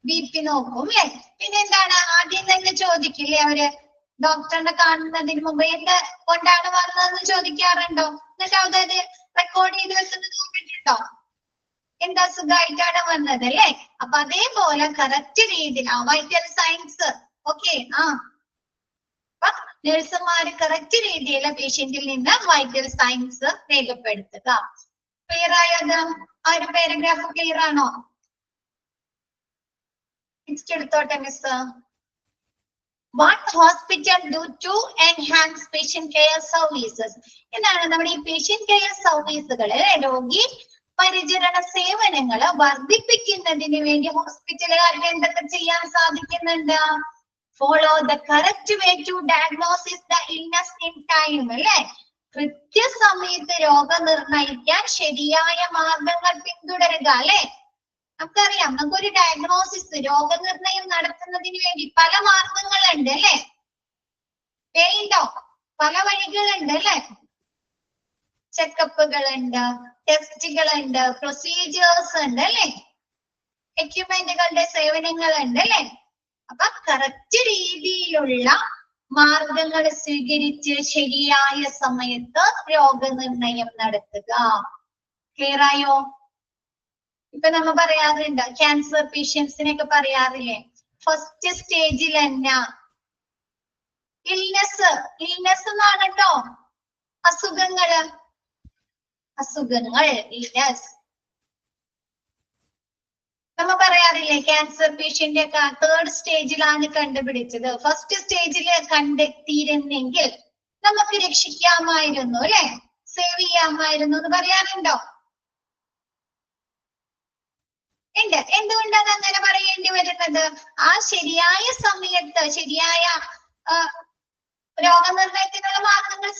Speaker 1: BP നോക്കും അല്ലെ. പിന്നെ എന്താണ്? ആദ്യം തന്നെ ചോദിക്കില്ലേ അവര് ഡോക്ടറിനെ കാണുന്നതിന് മുമ്പ് എന്ത് കൊണ്ടാണ് വന്നതെന്ന് ചോദിക്കാറുണ്ടോ? എന്നിട്ട് അതായത് റെക്കോർഡ് ചെയ്ത് വെക്കുന്നത് നോക്കിയിട്ടുണ്ടോ? എന്താ സുഖമായിട്ടാണ് വന്നത് അല്ലെ. അപ്പൊ അതേപോലെ കറക്റ്റ് രീതിയിൽ വൈറ്റൽ സയൻസ് ഓക്കെ. നഴ്സുമാര് കറക്റ്റ് രീതിയിൽ പേഷ്യന്റിൽ നിന്ന് വൈറ്റൽ സയൻസ് രേഖപ്പെടുത്തുക. ക്ലിയർ ആയത്? ആ ഒരു പാരഗ്രാഫ് ക്ലിയർ ആണോ? നെക്സ്റ്റ് എടുത്തോട്ടെ miss. What hospital do to enhance patient care services? എന്താണ് നമ്മുടെ ഈ പേഷ്യന്റ് കെയർ സർവീസുകള് രോഗി പരിചരണ സേവനങ്ങള് വർദ്ധിപ്പിക്കുന്നതിന് വേണ്ടി ഹോസ്പിറ്റലുകാർക്ക് എന്തൊക്കെ ചെയ്യാൻ സാധിക്കുന്നുണ്ട്? Follow the correct way to diagnosis the illness in time അല്ലെ. കൃത്യസമയത്ത് രോഗം നിർണയിക്കാൻ ശരിയായ മാർഗങ്ങൾ പിന്തുടരുക അല്ലെ. നമുക്കറിയാം നമുക്കൊരു ഡയഗ്നോസിസ് രോഗനിർണയം നടത്തുന്നതിന് വേണ്ടി പല മാർഗങ്ങളുണ്ട് അല്ലെ. വേണ്ടോ? പല വഴികളുണ്ട് അല്ലെ. ചെക്കപ്പുകളുണ്ട്, ടെസ്റ്റുകളുണ്ട്, പ്രൊസീജിയേഴ്സ് ഉണ്ട് അല്ലെ, എക്യുപ്മെന്റുകളുടെ സേവനങ്ങളുണ്ട് അല്ലെ. അപ്പൊ കറക്റ്റ് രീതിയിലുള്ള മാർഗങ്ങൾ സ്വീകരിച്ച് ശരിയായ സമയത്ത് രോഗനിർണയം നടത്തുക. ക്ലിയർ ആയോ? ഇപ്പൊ നമ്മ പറയാറുണ്ട്, ക്യാൻസർ പേഷ്യൻസിനൊക്കെ പറയാറില്ലേ, ഫസ്റ്റ് സ്റ്റേജിൽ തന്നെ ഇൽനെസ് എന്നാണ് കേട്ടോ, അസുഖങ്ങൾ ഇൽനെസ്. നമ്മ പറയാറില്ലേ, ക്യാൻസർ പേഷ്യന്റ് ഒക്കെ 3rd സ്റ്റേജിലാണ് കണ്ടുപിടിച്ചത്, ഫസ്റ്റ് സ്റ്റേജിൽ കണ്ടെത്തിയിരുന്നെങ്കിൽ നമുക്ക് രക്ഷിക്കാമായിരുന്നു, അല്ലെ, സേവ് ചെയ്യാമായിരുന്നു എന്ന് പറയാറുണ്ടോ? ഉണ്ട്. എന്തുകൊണ്ടാണ് അങ്ങനെ പറയേണ്ടി വരുന്നത്? ആ ശരിയായ സമയത്ത് ശരിയായ രോഗനിർണയത്തിനുള്ള മാർഗങ്ങൾ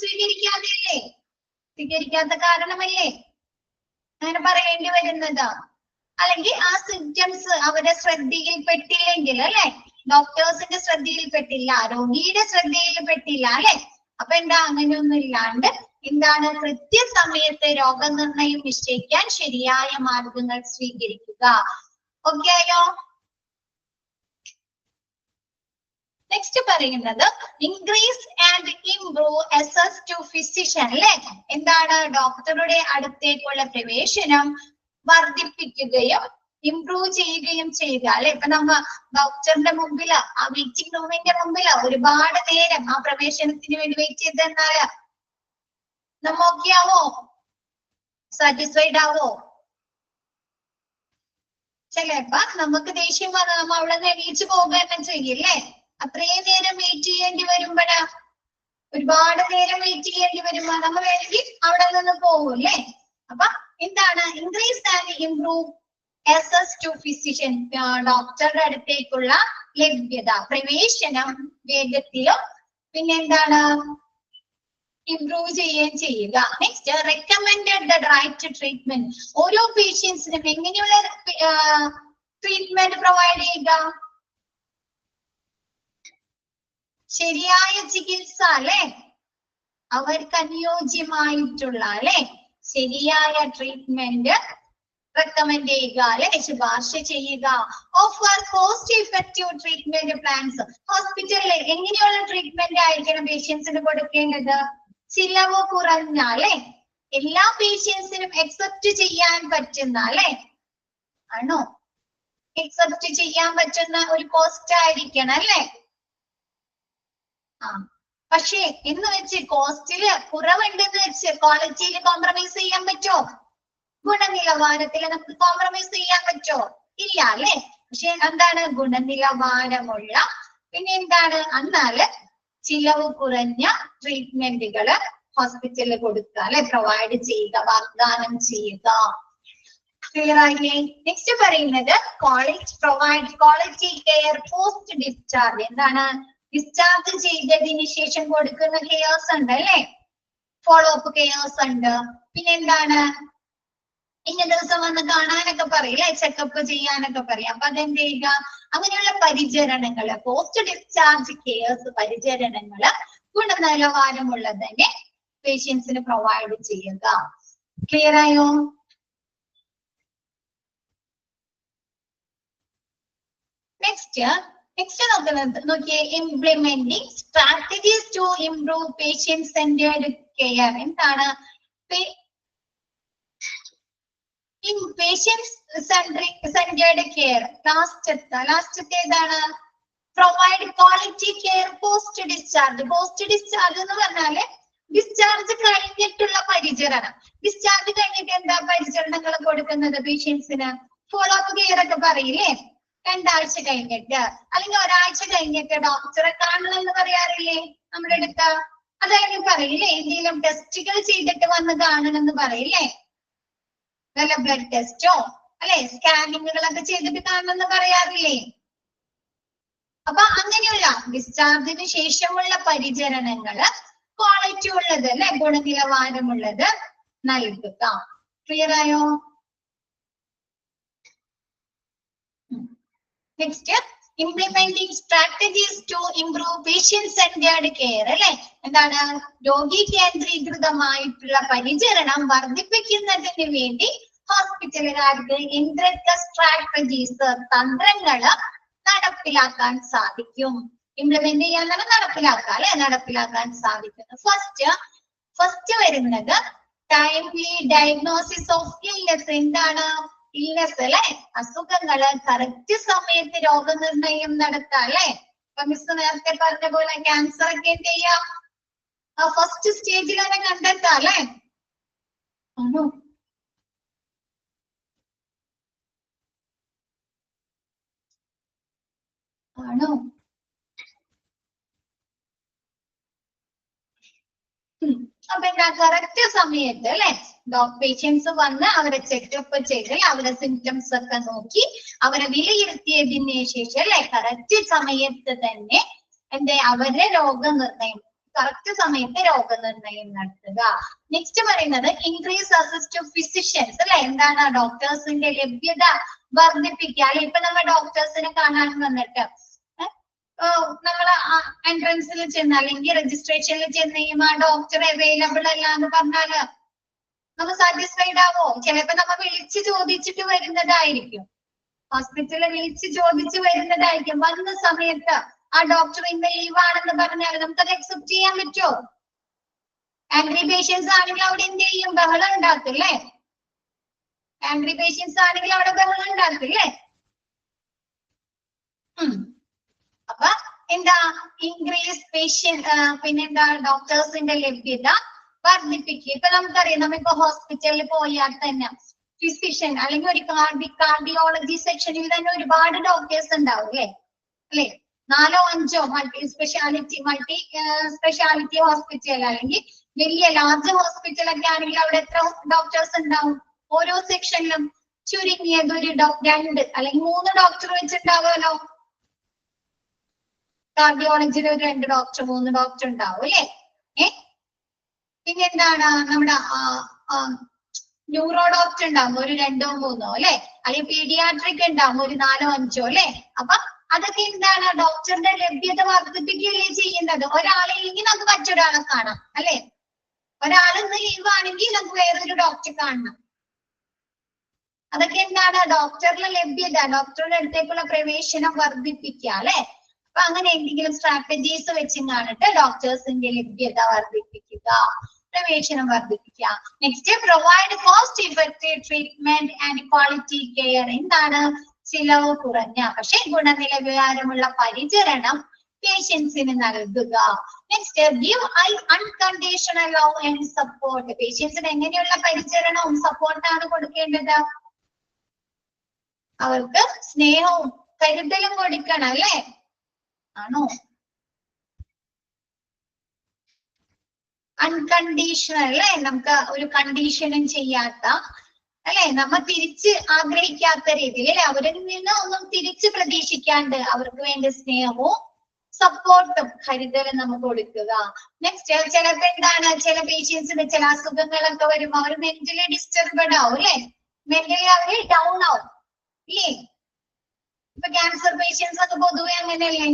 Speaker 1: സ്വീകരിക്കാത്ത കാരണമല്ലേ അങ്ങനെ പറയേണ്ടി വരുന്നത്? അല്ലെങ്കിൽ ആ സിംറ്റംസ് അവരുടെ ശ്രദ്ധയിൽപ്പെട്ടില്ലെങ്കിൽ, അല്ലെ, ഡോക്ടേഴ്സിന്റെ ശ്രദ്ധയിൽപ്പെട്ടില്ല, രോഗിയുടെ ശ്രദ്ധയിൽപ്പെട്ടില്ല, അല്ലെ, അപ്പൊ എന്താ, അങ്ങനെയൊന്നും ഇല്ലാണ്ട് എന്താണ്, കൃത്യസമയത്ത് രോഗനിർണയം നിശ്ചയിക്കാൻ ശരിയായ മാർഗങ്ങൾ സ്വീകരിക്കുക. ഓക്കെ ആയോ? നെക്സ്റ്റ് പറയുന്നത് increase and improve access to physician, അല്ലെ, എന്താണ്, ഡോക്ടറുടെ അടുത്തേക്കുള്ള പ്രവേശനം വർദ്ധിപ്പിക്കുകയും ഇംപ്രൂവ് ചെയ്യുകയും ചെയ്യുക, അല്ലെ. ഇപ്പൊ നമ്മ ഡോക്ടറിന്റെ മുമ്പില്, ആ വെയിറ്റിംഗ് റൂമിന്റെ മുമ്പില് ഒരുപാട് നേരം ആ പ്രവേശനത്തിന് വേണ്ടി വെയിറ്റ് ചെയ്തെന്നാല് നമ്മ ഓക്കെ ആവോ? സാറ്റിസ്ഫൈഡ് ആവോ? ചിലപ്പോ നമുക്ക് ദേഷ്യം വന്ന് നമ്മ അവിടെ നിന്ന് എണീച്ചു പോകുക ചെയ്യില്ലേ, അത്രയും നേരം വെയിറ്റ് ചെയ്യേണ്ടി വരുമ്പോഴാ, ഒരുപാട് നേരം വെയിറ്റ് ചെയ്യേണ്ടി വരുമ്പോ നമ്മ വേണമെങ്കിൽ അവിടെ നിന്ന് പോകൂല്ലേ. അപ്പൊ എന്താണ്, increase and improve access to physician, ഡോക്ടറുടെ അടുത്തേക്കുള്ള ലഭ്യത, പ്രവേശനം വേഗത്തിലും പിന്നെ എന്താണ്, ഇംപ്രൂവ് ചെയ്യുകയും ചെയ്യുക. Next, recommended the right treatment, ഓരോ പേഷ്യൻസിനും എങ്ങനെയുള്ള ട്രീറ്റ്മെന്റ് പ്രൊവൈഡ് ചെയ്യുക, ശരിയായ ചികിത്സ, അല്ലെ, അവർക്ക് അനുയോജ്യമായിട്ടുള്ള, അല്ലെ, ശരിയായ ട്രീറ്റ്മെന്റ് റെക്കമെൻഡ് ചെയ്യുക, അല്ലെ, ശുപാർശ ചെയ്യുക. Offer cost effective treatment plans, ഹോസ്പിറ്റലിൽ എങ്ങനെയുള്ള ട്രീറ്റ്മെന്റ് ആയിരിക്കണം പേഷ്യൻസിന് കൊടുക്കേണ്ടത്, ചിലവ് കുറഞ്ഞ, അല്ലെ, എല്ലാ പേഷ്യൻസിനും അക്സെപ്റ്റ് ചെയ്യാൻ പറ്റുന്ന, അല്ലെ, ആണോ, അക്സെപ്റ്റ് ചെയ്യാൻ പറ്റുന്ന ഒരു കോസ്റ്റ് ആയിരിക്കണം, അല്ലെ. പക്ഷേ എന്ന് വെച്ച് കോസ്റ്റില് കുറവുണ്ടെന്ന് വെച്ച് ക്വാളിറ്റിയിൽ കോംപ്രമൈസ് ചെയ്യാൻ പറ്റോ? ഗുണനിലവാരത്തിൽ നമുക്ക് കോംപ്രമൈസ് ചെയ്യാൻ പറ്റോ? ഇല്ല, അല്ലെ. പക്ഷെ എന്താണ്, ഗുണനിലവാരമുള്ള, പിന്നെ എന്താണ്, എന്നാല് ചിലവ് കുറഞ്ഞ ട്രീറ്റ്മെന്റുകള് ഹോസ്പിറ്റലിൽ കൊടുക്കുക, അല്ലെ, പ്രൊവൈഡ് ചെയ്യുക, വാഗ്ദാനം ചെയ്യുക. ക്ലിയർ ആയില്ലേ? നെക്സ്റ്റ് പറയുന്നത് ക്വാളിറ്റി കെയർ പോസ്റ്റ് ഡിസ്ചാർജ്, എന്താണ്, ഡിസ്ചാർജ് ചെയ്തതിന് ശേഷം കൊടുക്കുന്ന കെയേഴ്സ് ഉണ്ട്, അല്ലെ, ഫോളോ അപ്പ് കെയേഴ്സ് ഉണ്ട്, പിന്നെ എന്താണ്, ഇന്ന ദിവസം വന്ന് കാണാനൊക്കെ പറയും, അല്ലെ, ചെക്കപ്പ് ചെയ്യാനൊക്കെ പറയും. അപ്പൊ അതെന്ത് ചെയ്യുക, അങ്ങനെയുള്ള പരിചരണങ്ങള്, പോസ്റ്റ് ഡിസ്ചാർജ് കെയേഴ്സ്, പരിചരണങ്ങള് ഗുണനിലവാരമുള്ളത് തന്നെ പേഷ്യൻസിന് പ്രൊവൈഡ് ചെയ്യുക. ക്ലിയർ ആയോ? നെക്സ്റ്റ് നോക്കിയേ, implementing strategies to improve patient centred care, എന്താണ്, പേഷ്യന്റ് സെന്റേർഡ് കെയർ. ലാസ്റ്റത്തെ ഏതാണ്, provide quality care post discharge. Post discharge എന്ന് പറഞ്ഞാല് ഡിസ്ചാർജ് കഴിഞ്ഞിട്ടുള്ള പരിചരണം. ഡിസ്ചാർജ് കഴിഞ്ഞിട്ട് എന്താ പരിചരണങ്ങൾ കൊടുക്കുന്നത് പേഷ്യൻസിന്? ഫോളോ അപ്പ് കെയർ ഒക്കെ പറയില്ലേ, 2 ആഴ്ച കഴിഞ്ഞിട്ട് അല്ലെങ്കിൽ 1 ആഴ്ച കഴിഞ്ഞിട്ട് ഡോക്ടറെ കാണണം എന്ന് പറയാറില്ലേ നമ്മുടെ അടുത്ത്? അതായത് പറയില്ലേ, എന്തെങ്കിലും ടെസ്റ്റുകൾ ചെയ്തിട്ട് വന്ന് കാണണം എന്ന് പറയില്ലേ, വല്ല ബ്ലഡ് ടെസ്റ്റോ, അല്ലെ, സ്കാനിങ്ങുകളൊക്കെ ചെയ്തിട്ട് കാണണം എന്ന് പറയാറില്ലേ? അപ്പൊ അങ്ങനെയുള്ള ഡിസ്ചാർജിന് ശേഷമുള്ള പരിചരണങ്ങള് ക്വാളിറ്റി ഉള്ളത്, അല്ലെ, ഗുണനിലവാരമുള്ളത് നൽകുക. ക്ലിയർ ആയോ? Next, implementing strategies to improve patient centred care, അല്ലെ, എന്താണ്, രോഗി കേന്ദ്രീകൃതമായിട്ടുള്ള പരിചരണം വർദ്ധിപ്പിക്കുന്നതിന് വേണ്ടി ഹോസ്പിറ്റലുകാർക്ക് എന്തൊക്കെ സ്ട്രാറ്റജീസ്, തന്ത്രങ്ങള് നടപ്പിലാക്കാൻ സാധിക്കും. ഇംപ്ലിമെന്റ് ചെയ്യാൻ തന്നെ നടപ്പിലാക്കാം അല്ലെ, നടപ്പിലാക്കാൻ സാധിക്കുന്നു. ഫസ്റ്റ് വരുന്നത് ടൈംലി ഡയഗ്നോസിസ് ഓഫ് ഇൽനെസ്. എന്താണ് ഇൽനെസ് അല്ലെ, അസുഖങ്ങള് കറക്റ്റ് സമയത്ത് രോഗനിർണയം നടത്താം അല്ലെ. ഇപ്പൊ മിസ് നേരത്തെ പറഞ്ഞ പോലെ ക്യാൻസർ ഒക്കെ എന്ത് ചെയ്യാം, ഫസ്റ്റ് സ്റ്റേജിൽ തന്നെ കണ്ടെത്താം അല്ലെ. ആണോ? ആണോ? അപ്പൊ എന്താ കറക്റ്റ് സമയത്ത് അല്ലെ പേഷ്യൻസ് വന്ന് അവരെ ചെക്കപ്പ് ചെയ്ത് അവരുടെ സിംറ്റംസ് ഒക്കെ നോക്കി അവരെ വിലയിരുത്തിയതിന് ശേഷം അല്ലെ കറക്റ്റ് സമയത്ത് തന്നെ എന്തേ അവരുടെ രോഗനിർണയം കറക്റ്റ് സമയത്ത് രോഗനിർണയം നടത്തുക. നെക്സ്റ്റ് പറയുന്നത് ഇൻക്രീസ് അസിസ്റ്റ് ഫിസിഷ്യൻസ് അല്ലെ. എന്താണ് ഡോക്ടേഴ്സിന്റെ ലഭ്യത വർദ്ധിപ്പിക്കുക അല്ലെ. ഇപ്പൊ നമ്മൾ ഡോക്ടേഴ്സിനെ കാണാൻ വന്നിട്ട് നമ്മൾ എൻട്രൻസിൽ ചെന്ന് അല്ലെങ്കിൽ രജിസ്ട്രേഷനിൽ ചെന്ന് കഴിയുമ്പോൾ ആ ഡോക്ടർ അവൈലബിൾ അല്ല എന്ന് പറഞ്ഞാല് നമ്മൾ സാറ്റിസ്ഫൈഡ് ആവോ? ചിലപ്പോ നമ്മൾ വിളിച്ച് ചോദിച്ചിട്ട് വരുന്നതായിരിക്കും, ഹോസ്പിറ്റലിൽ വിളിച്ച് ചോദിച്ചു വരുന്നതായിരിക്കും. വന്ന സമയത്ത് ആ ഡോക്ടർ ഇന്ന് ലീവാണെന്ന് പറഞ്ഞാൽ നമുക്കത് അക്സെപ്റ്റ് ചെയ്യാൻ പറ്റുമോ? ആംഗ്രി പേഷ്യൻസ് ആണെങ്കിൽ അവിടെ എന്ത് ചെയ്യും, ബഹളം ഉണ്ടാക്കില്ലേ. ആംഗ്രി പേഷ്യൻസ് ആണെങ്കിൽ അവിടെ ബഹളം ഉണ്ടാക്കില്ലേ. അപ്പൊ എന്താ ഇൻക്രീസ് പിന്നെന്താ ഡോക്ടേഴ്സിന്റെ ലഭ്യത വർദ്ധിപ്പിക്കുക. ഇപ്പൊ നമുക്കറിയാം, നമ്മിപ്പോ ഹോസ്പിറ്റലിൽ പോയാൽ തന്നെ ഫിസിഷ്യൻ അല്ലെങ്കിൽ ഒരു കാർഡിയോളജി സെക്ഷനിൽ തന്നെ ഒരുപാട് ഡോക്ടേഴ്സ് ഉണ്ടാവും അല്ലേ 4 or 5 മൾട്ടി സ്പെഷ്യാലിറ്റി ഹോസ്പിറ്റൽ അല്ലെങ്കിൽ വലിയ ലാർജ് ഹോസ്പിറ്റൽ ഒക്കെ ആണെങ്കിൽ അവിടെ എത്ര ഡോക്ടേഴ്സ് ഉണ്ടാവും? ഓരോ സെക്ഷനിലും ചുരുങ്ങിയത് ഒരു 2 അല്ലെങ്കിൽ 3 ഡോക്ടർ വെച്ചിട്ടുണ്ടാവുമല്ലോ. കാർഡിയോളജിയിൽ ഒരു 2 ഡോക്ടർ 3 ഡോക്ടർ ഉണ്ടാവും അല്ലേ. പിന്നെന്താണ് നമ്മുടെ ന്യൂറോ ഡോക്ടർ ഉണ്ടാവും ഒരു 2 or 3 അല്ലെ. അല്ലെങ്കിൽ പീഡിയാട്രിക് ഉണ്ടാവും ഒരു 4 or 5 അല്ലെ. അപ്പൊ അതൊക്കെ എന്താണ് ഡോക്ടറുടെ ലഭ്യത വർദ്ധിപ്പിക്കുകയല്ലേ ചെയ്യുന്നത്. ഒരാളില്ലെങ്കിൽ നമുക്ക് മറ്റൊരാളെ കാണാം അല്ലെ. ഒരാളിന്ന് ലീവ് ആണെങ്കിൽ നമുക്ക് വേറൊരു ഡോക്ടറെ കാണണം. അതൊക്കെ എന്താണ് ഡോക്ടറുടെ ലഭ്യത, ഡോക്ടറുടെ അടുത്തേക്കുള്ള പ്രവേശനം വർദ്ധിപ്പിക്കുക അല്ലെ. അപ്പൊ അങ്ങനെ എന്തെങ്കിലും സ്ട്രാറ്റജീസ് വെച്ചും കാണിട്ട് ഡോക്ടേഴ്സിന്റെ ലഭ്യത വർദ്ധിപ്പിക്കുക, പ്രവേശനം വർദ്ധിപ്പിക്കുക. Next provide cost effective treatment and quality care. എന്താണ് ചിലവ് കുറഞ്ഞ പക്ഷെ ഗുണനിലവാരമുള്ള പരിചരണം പേഷ്യൻസിന് നൽകുക. Next give unconditional love and support. പേഷ്യൻസിന് എങ്ങനെയുള്ള പരിചരണവും സപ്പോർട്ടാണ് കൊടുക്കേണ്ടത്? അവർക്ക് സ്നേഹവും കരുതലും കൊടുക്കണം അല്ലെ. ആണോ? അൺകണ്ടീഷണൽ അല്ലെ, നമുക്ക് ഒരു കണ്ടീഷനും ചെയ്യാത്ത അല്ലെ, നമ്മ തിരിച്ച് ആഗ്രഹിക്കാത്ത രീതിയിൽ അല്ലെ, അവരിൽ നിന്ന് ഒന്നും തിരിച്ച് പ്രതീക്ഷിക്കാണ്ട് അവർക്ക് വേണ്ട സ്നേഹവും സപ്പോർട്ടും കരുതലും നമുക്ക് കൊടുക്കുക. നെക്സ്റ്റ് ചിലപ്പോ എന്താണ് ചില പേഷ്യൻസിന് ചില അസുഖങ്ങളൊക്കെ വരുമ്പോ അവർ മെന്റലി ഡിസ്റ്റർബഡ് ആവും അല്ലെ, മെന്റലി അവര് ഡൗൺ ആവും ഇല്ലേ. ഇപ്പൊ ക്യാൻസർ പേഷ്യൻസ് ഒക്കെ പൊതുവെ അങ്ങനെയല്ലേ.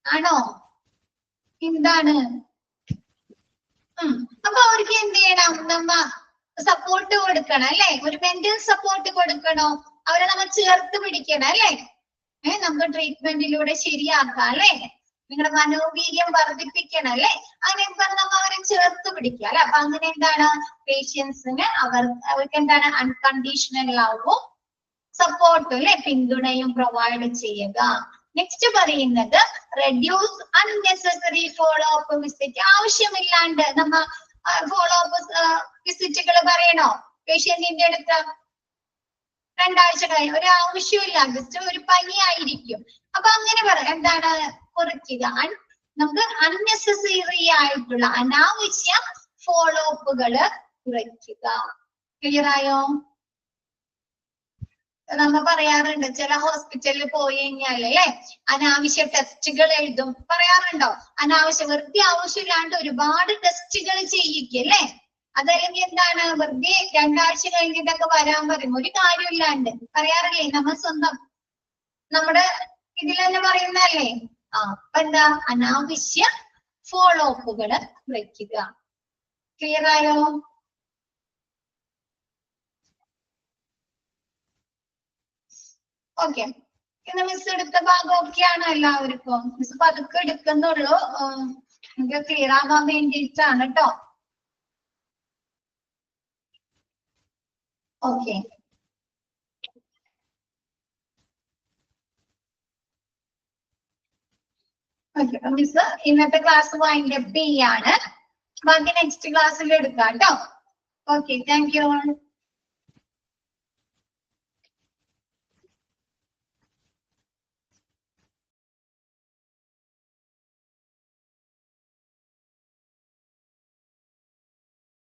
Speaker 1: ആണോ? എന്താണ് അപ്പൊ അവർക്ക് എന്ത് ചെയ്യണം, നമ്മ സപ്പോർട്ട് കൊടുക്കണം അല്ലെ, ഒരു മെന്റൽ സപ്പോർട്ട് കൊടുക്കണോ, അവരെ നമ്മൾ ചേർത്ത് പിടിക്കണം അല്ലെ. നമുക്ക് ട്രീറ്റ്മെന്റിലൂടെ ശരിയാക്കാം അല്ലെ, നിങ്ങളുടെ മനോവീര്യം വർദ്ധിപ്പിക്കണം അല്ലെ. അങ്ങനെ പറഞ്ഞ നമ്മ അവരെ ചേർത്ത് പിടിക്കുക അല്ലെ. അപ്പൊ അങ്ങനെ എന്താണ് പേഷ്യൻസിന് അവർക്ക് എന്താണ് അൺകണ്ടീഷണൽ ലവും സപ്പോർട്ടും അല്ലെ, പിന്തുണയും പ്രൊവൈഡ് ചെയ്യുക. നെക്സ്റ്റ് പറയുന്നത് reduce unnecessary follow up visit. ആവശ്യമില്ലാണ്ട് നമ്മ ഫോളോ അപ്പ് വിസിറ്റുകൾ പറയണോ പേഷ്യന്റിന്റെ അടുത്ത്? 2 ആഴ്ച കഴിഞ്ഞ് ഒരു ആവശ്യമില്ല, ജസ്റ്റ് ഒരു പനി ആയിരിക്കും. അപ്പൊ അങ്ങനെ പറയാം എന്താണ് കുറയ്ക്കുക. നമുക്ക് അൺനെസസറി ആയിട്ടുള്ള അനാവശ്യ ഫോളോ അപ്പുകള് കുറയ്ക്കുക. ക്ലിയർ ആയോ? നമ്മ പറയാറുണ്ട് ചില ഹോസ്പിറ്റലിൽ പോയി കഴിഞ്ഞാൽ അല്ലെ അനാവശ്യ ടെസ്റ്റുകൾ എഴുതും, പറയാറുണ്ടോ? വെറുതെ ആവശ്യമില്ലാണ്ട് ഒരുപാട് ടെസ്റ്റുകൾ ചെയ്യിക്കല്ലേ. അതല്ലെങ്കിൽ എന്താണ് വെറുതെ 2 ആഴ്ച കഴിഞ്ഞിട്ടൊക്കെ വരാൻ പറയും, ഒരു കാര്യമില്ലാണ്ട് പറയാറില്ലേ. നമ്മൾ സ്വന്തം നമ്മുടെ ഇതിൽ തന്നെ പറയുന്നല്ലേ. അപ്പൊ എന്താ അനാവശ്യ ഫോളോ അപ്പുകള് വയ്ക്കുക. ക്ലിയർ ആയോ? ഓക്കെ, ഇന്ന് മിസ് എടുത്ത ഭാഗം ഓക്കെയാണോ എല്ലാവർക്കും? മിസ് പതുക്കെ എടുക്കുന്നുള്ളൂ, നമുക്ക് ക്ലിയർ ആവാൻ വേണ്ടിയിട്ടാണ് കേട്ടോ. ഓക്കെ, ഓക്കെ മിസ് ഇന്നത്തെ ക്ലാസ് വൈൻഡ് അപ്പ് ചെയ്യാണ്. ബാക്കി നെക്സ്റ്റ് ക്ലാസ്സിൽ എടുക്കാം കേട്ടോ. Okay, thank you.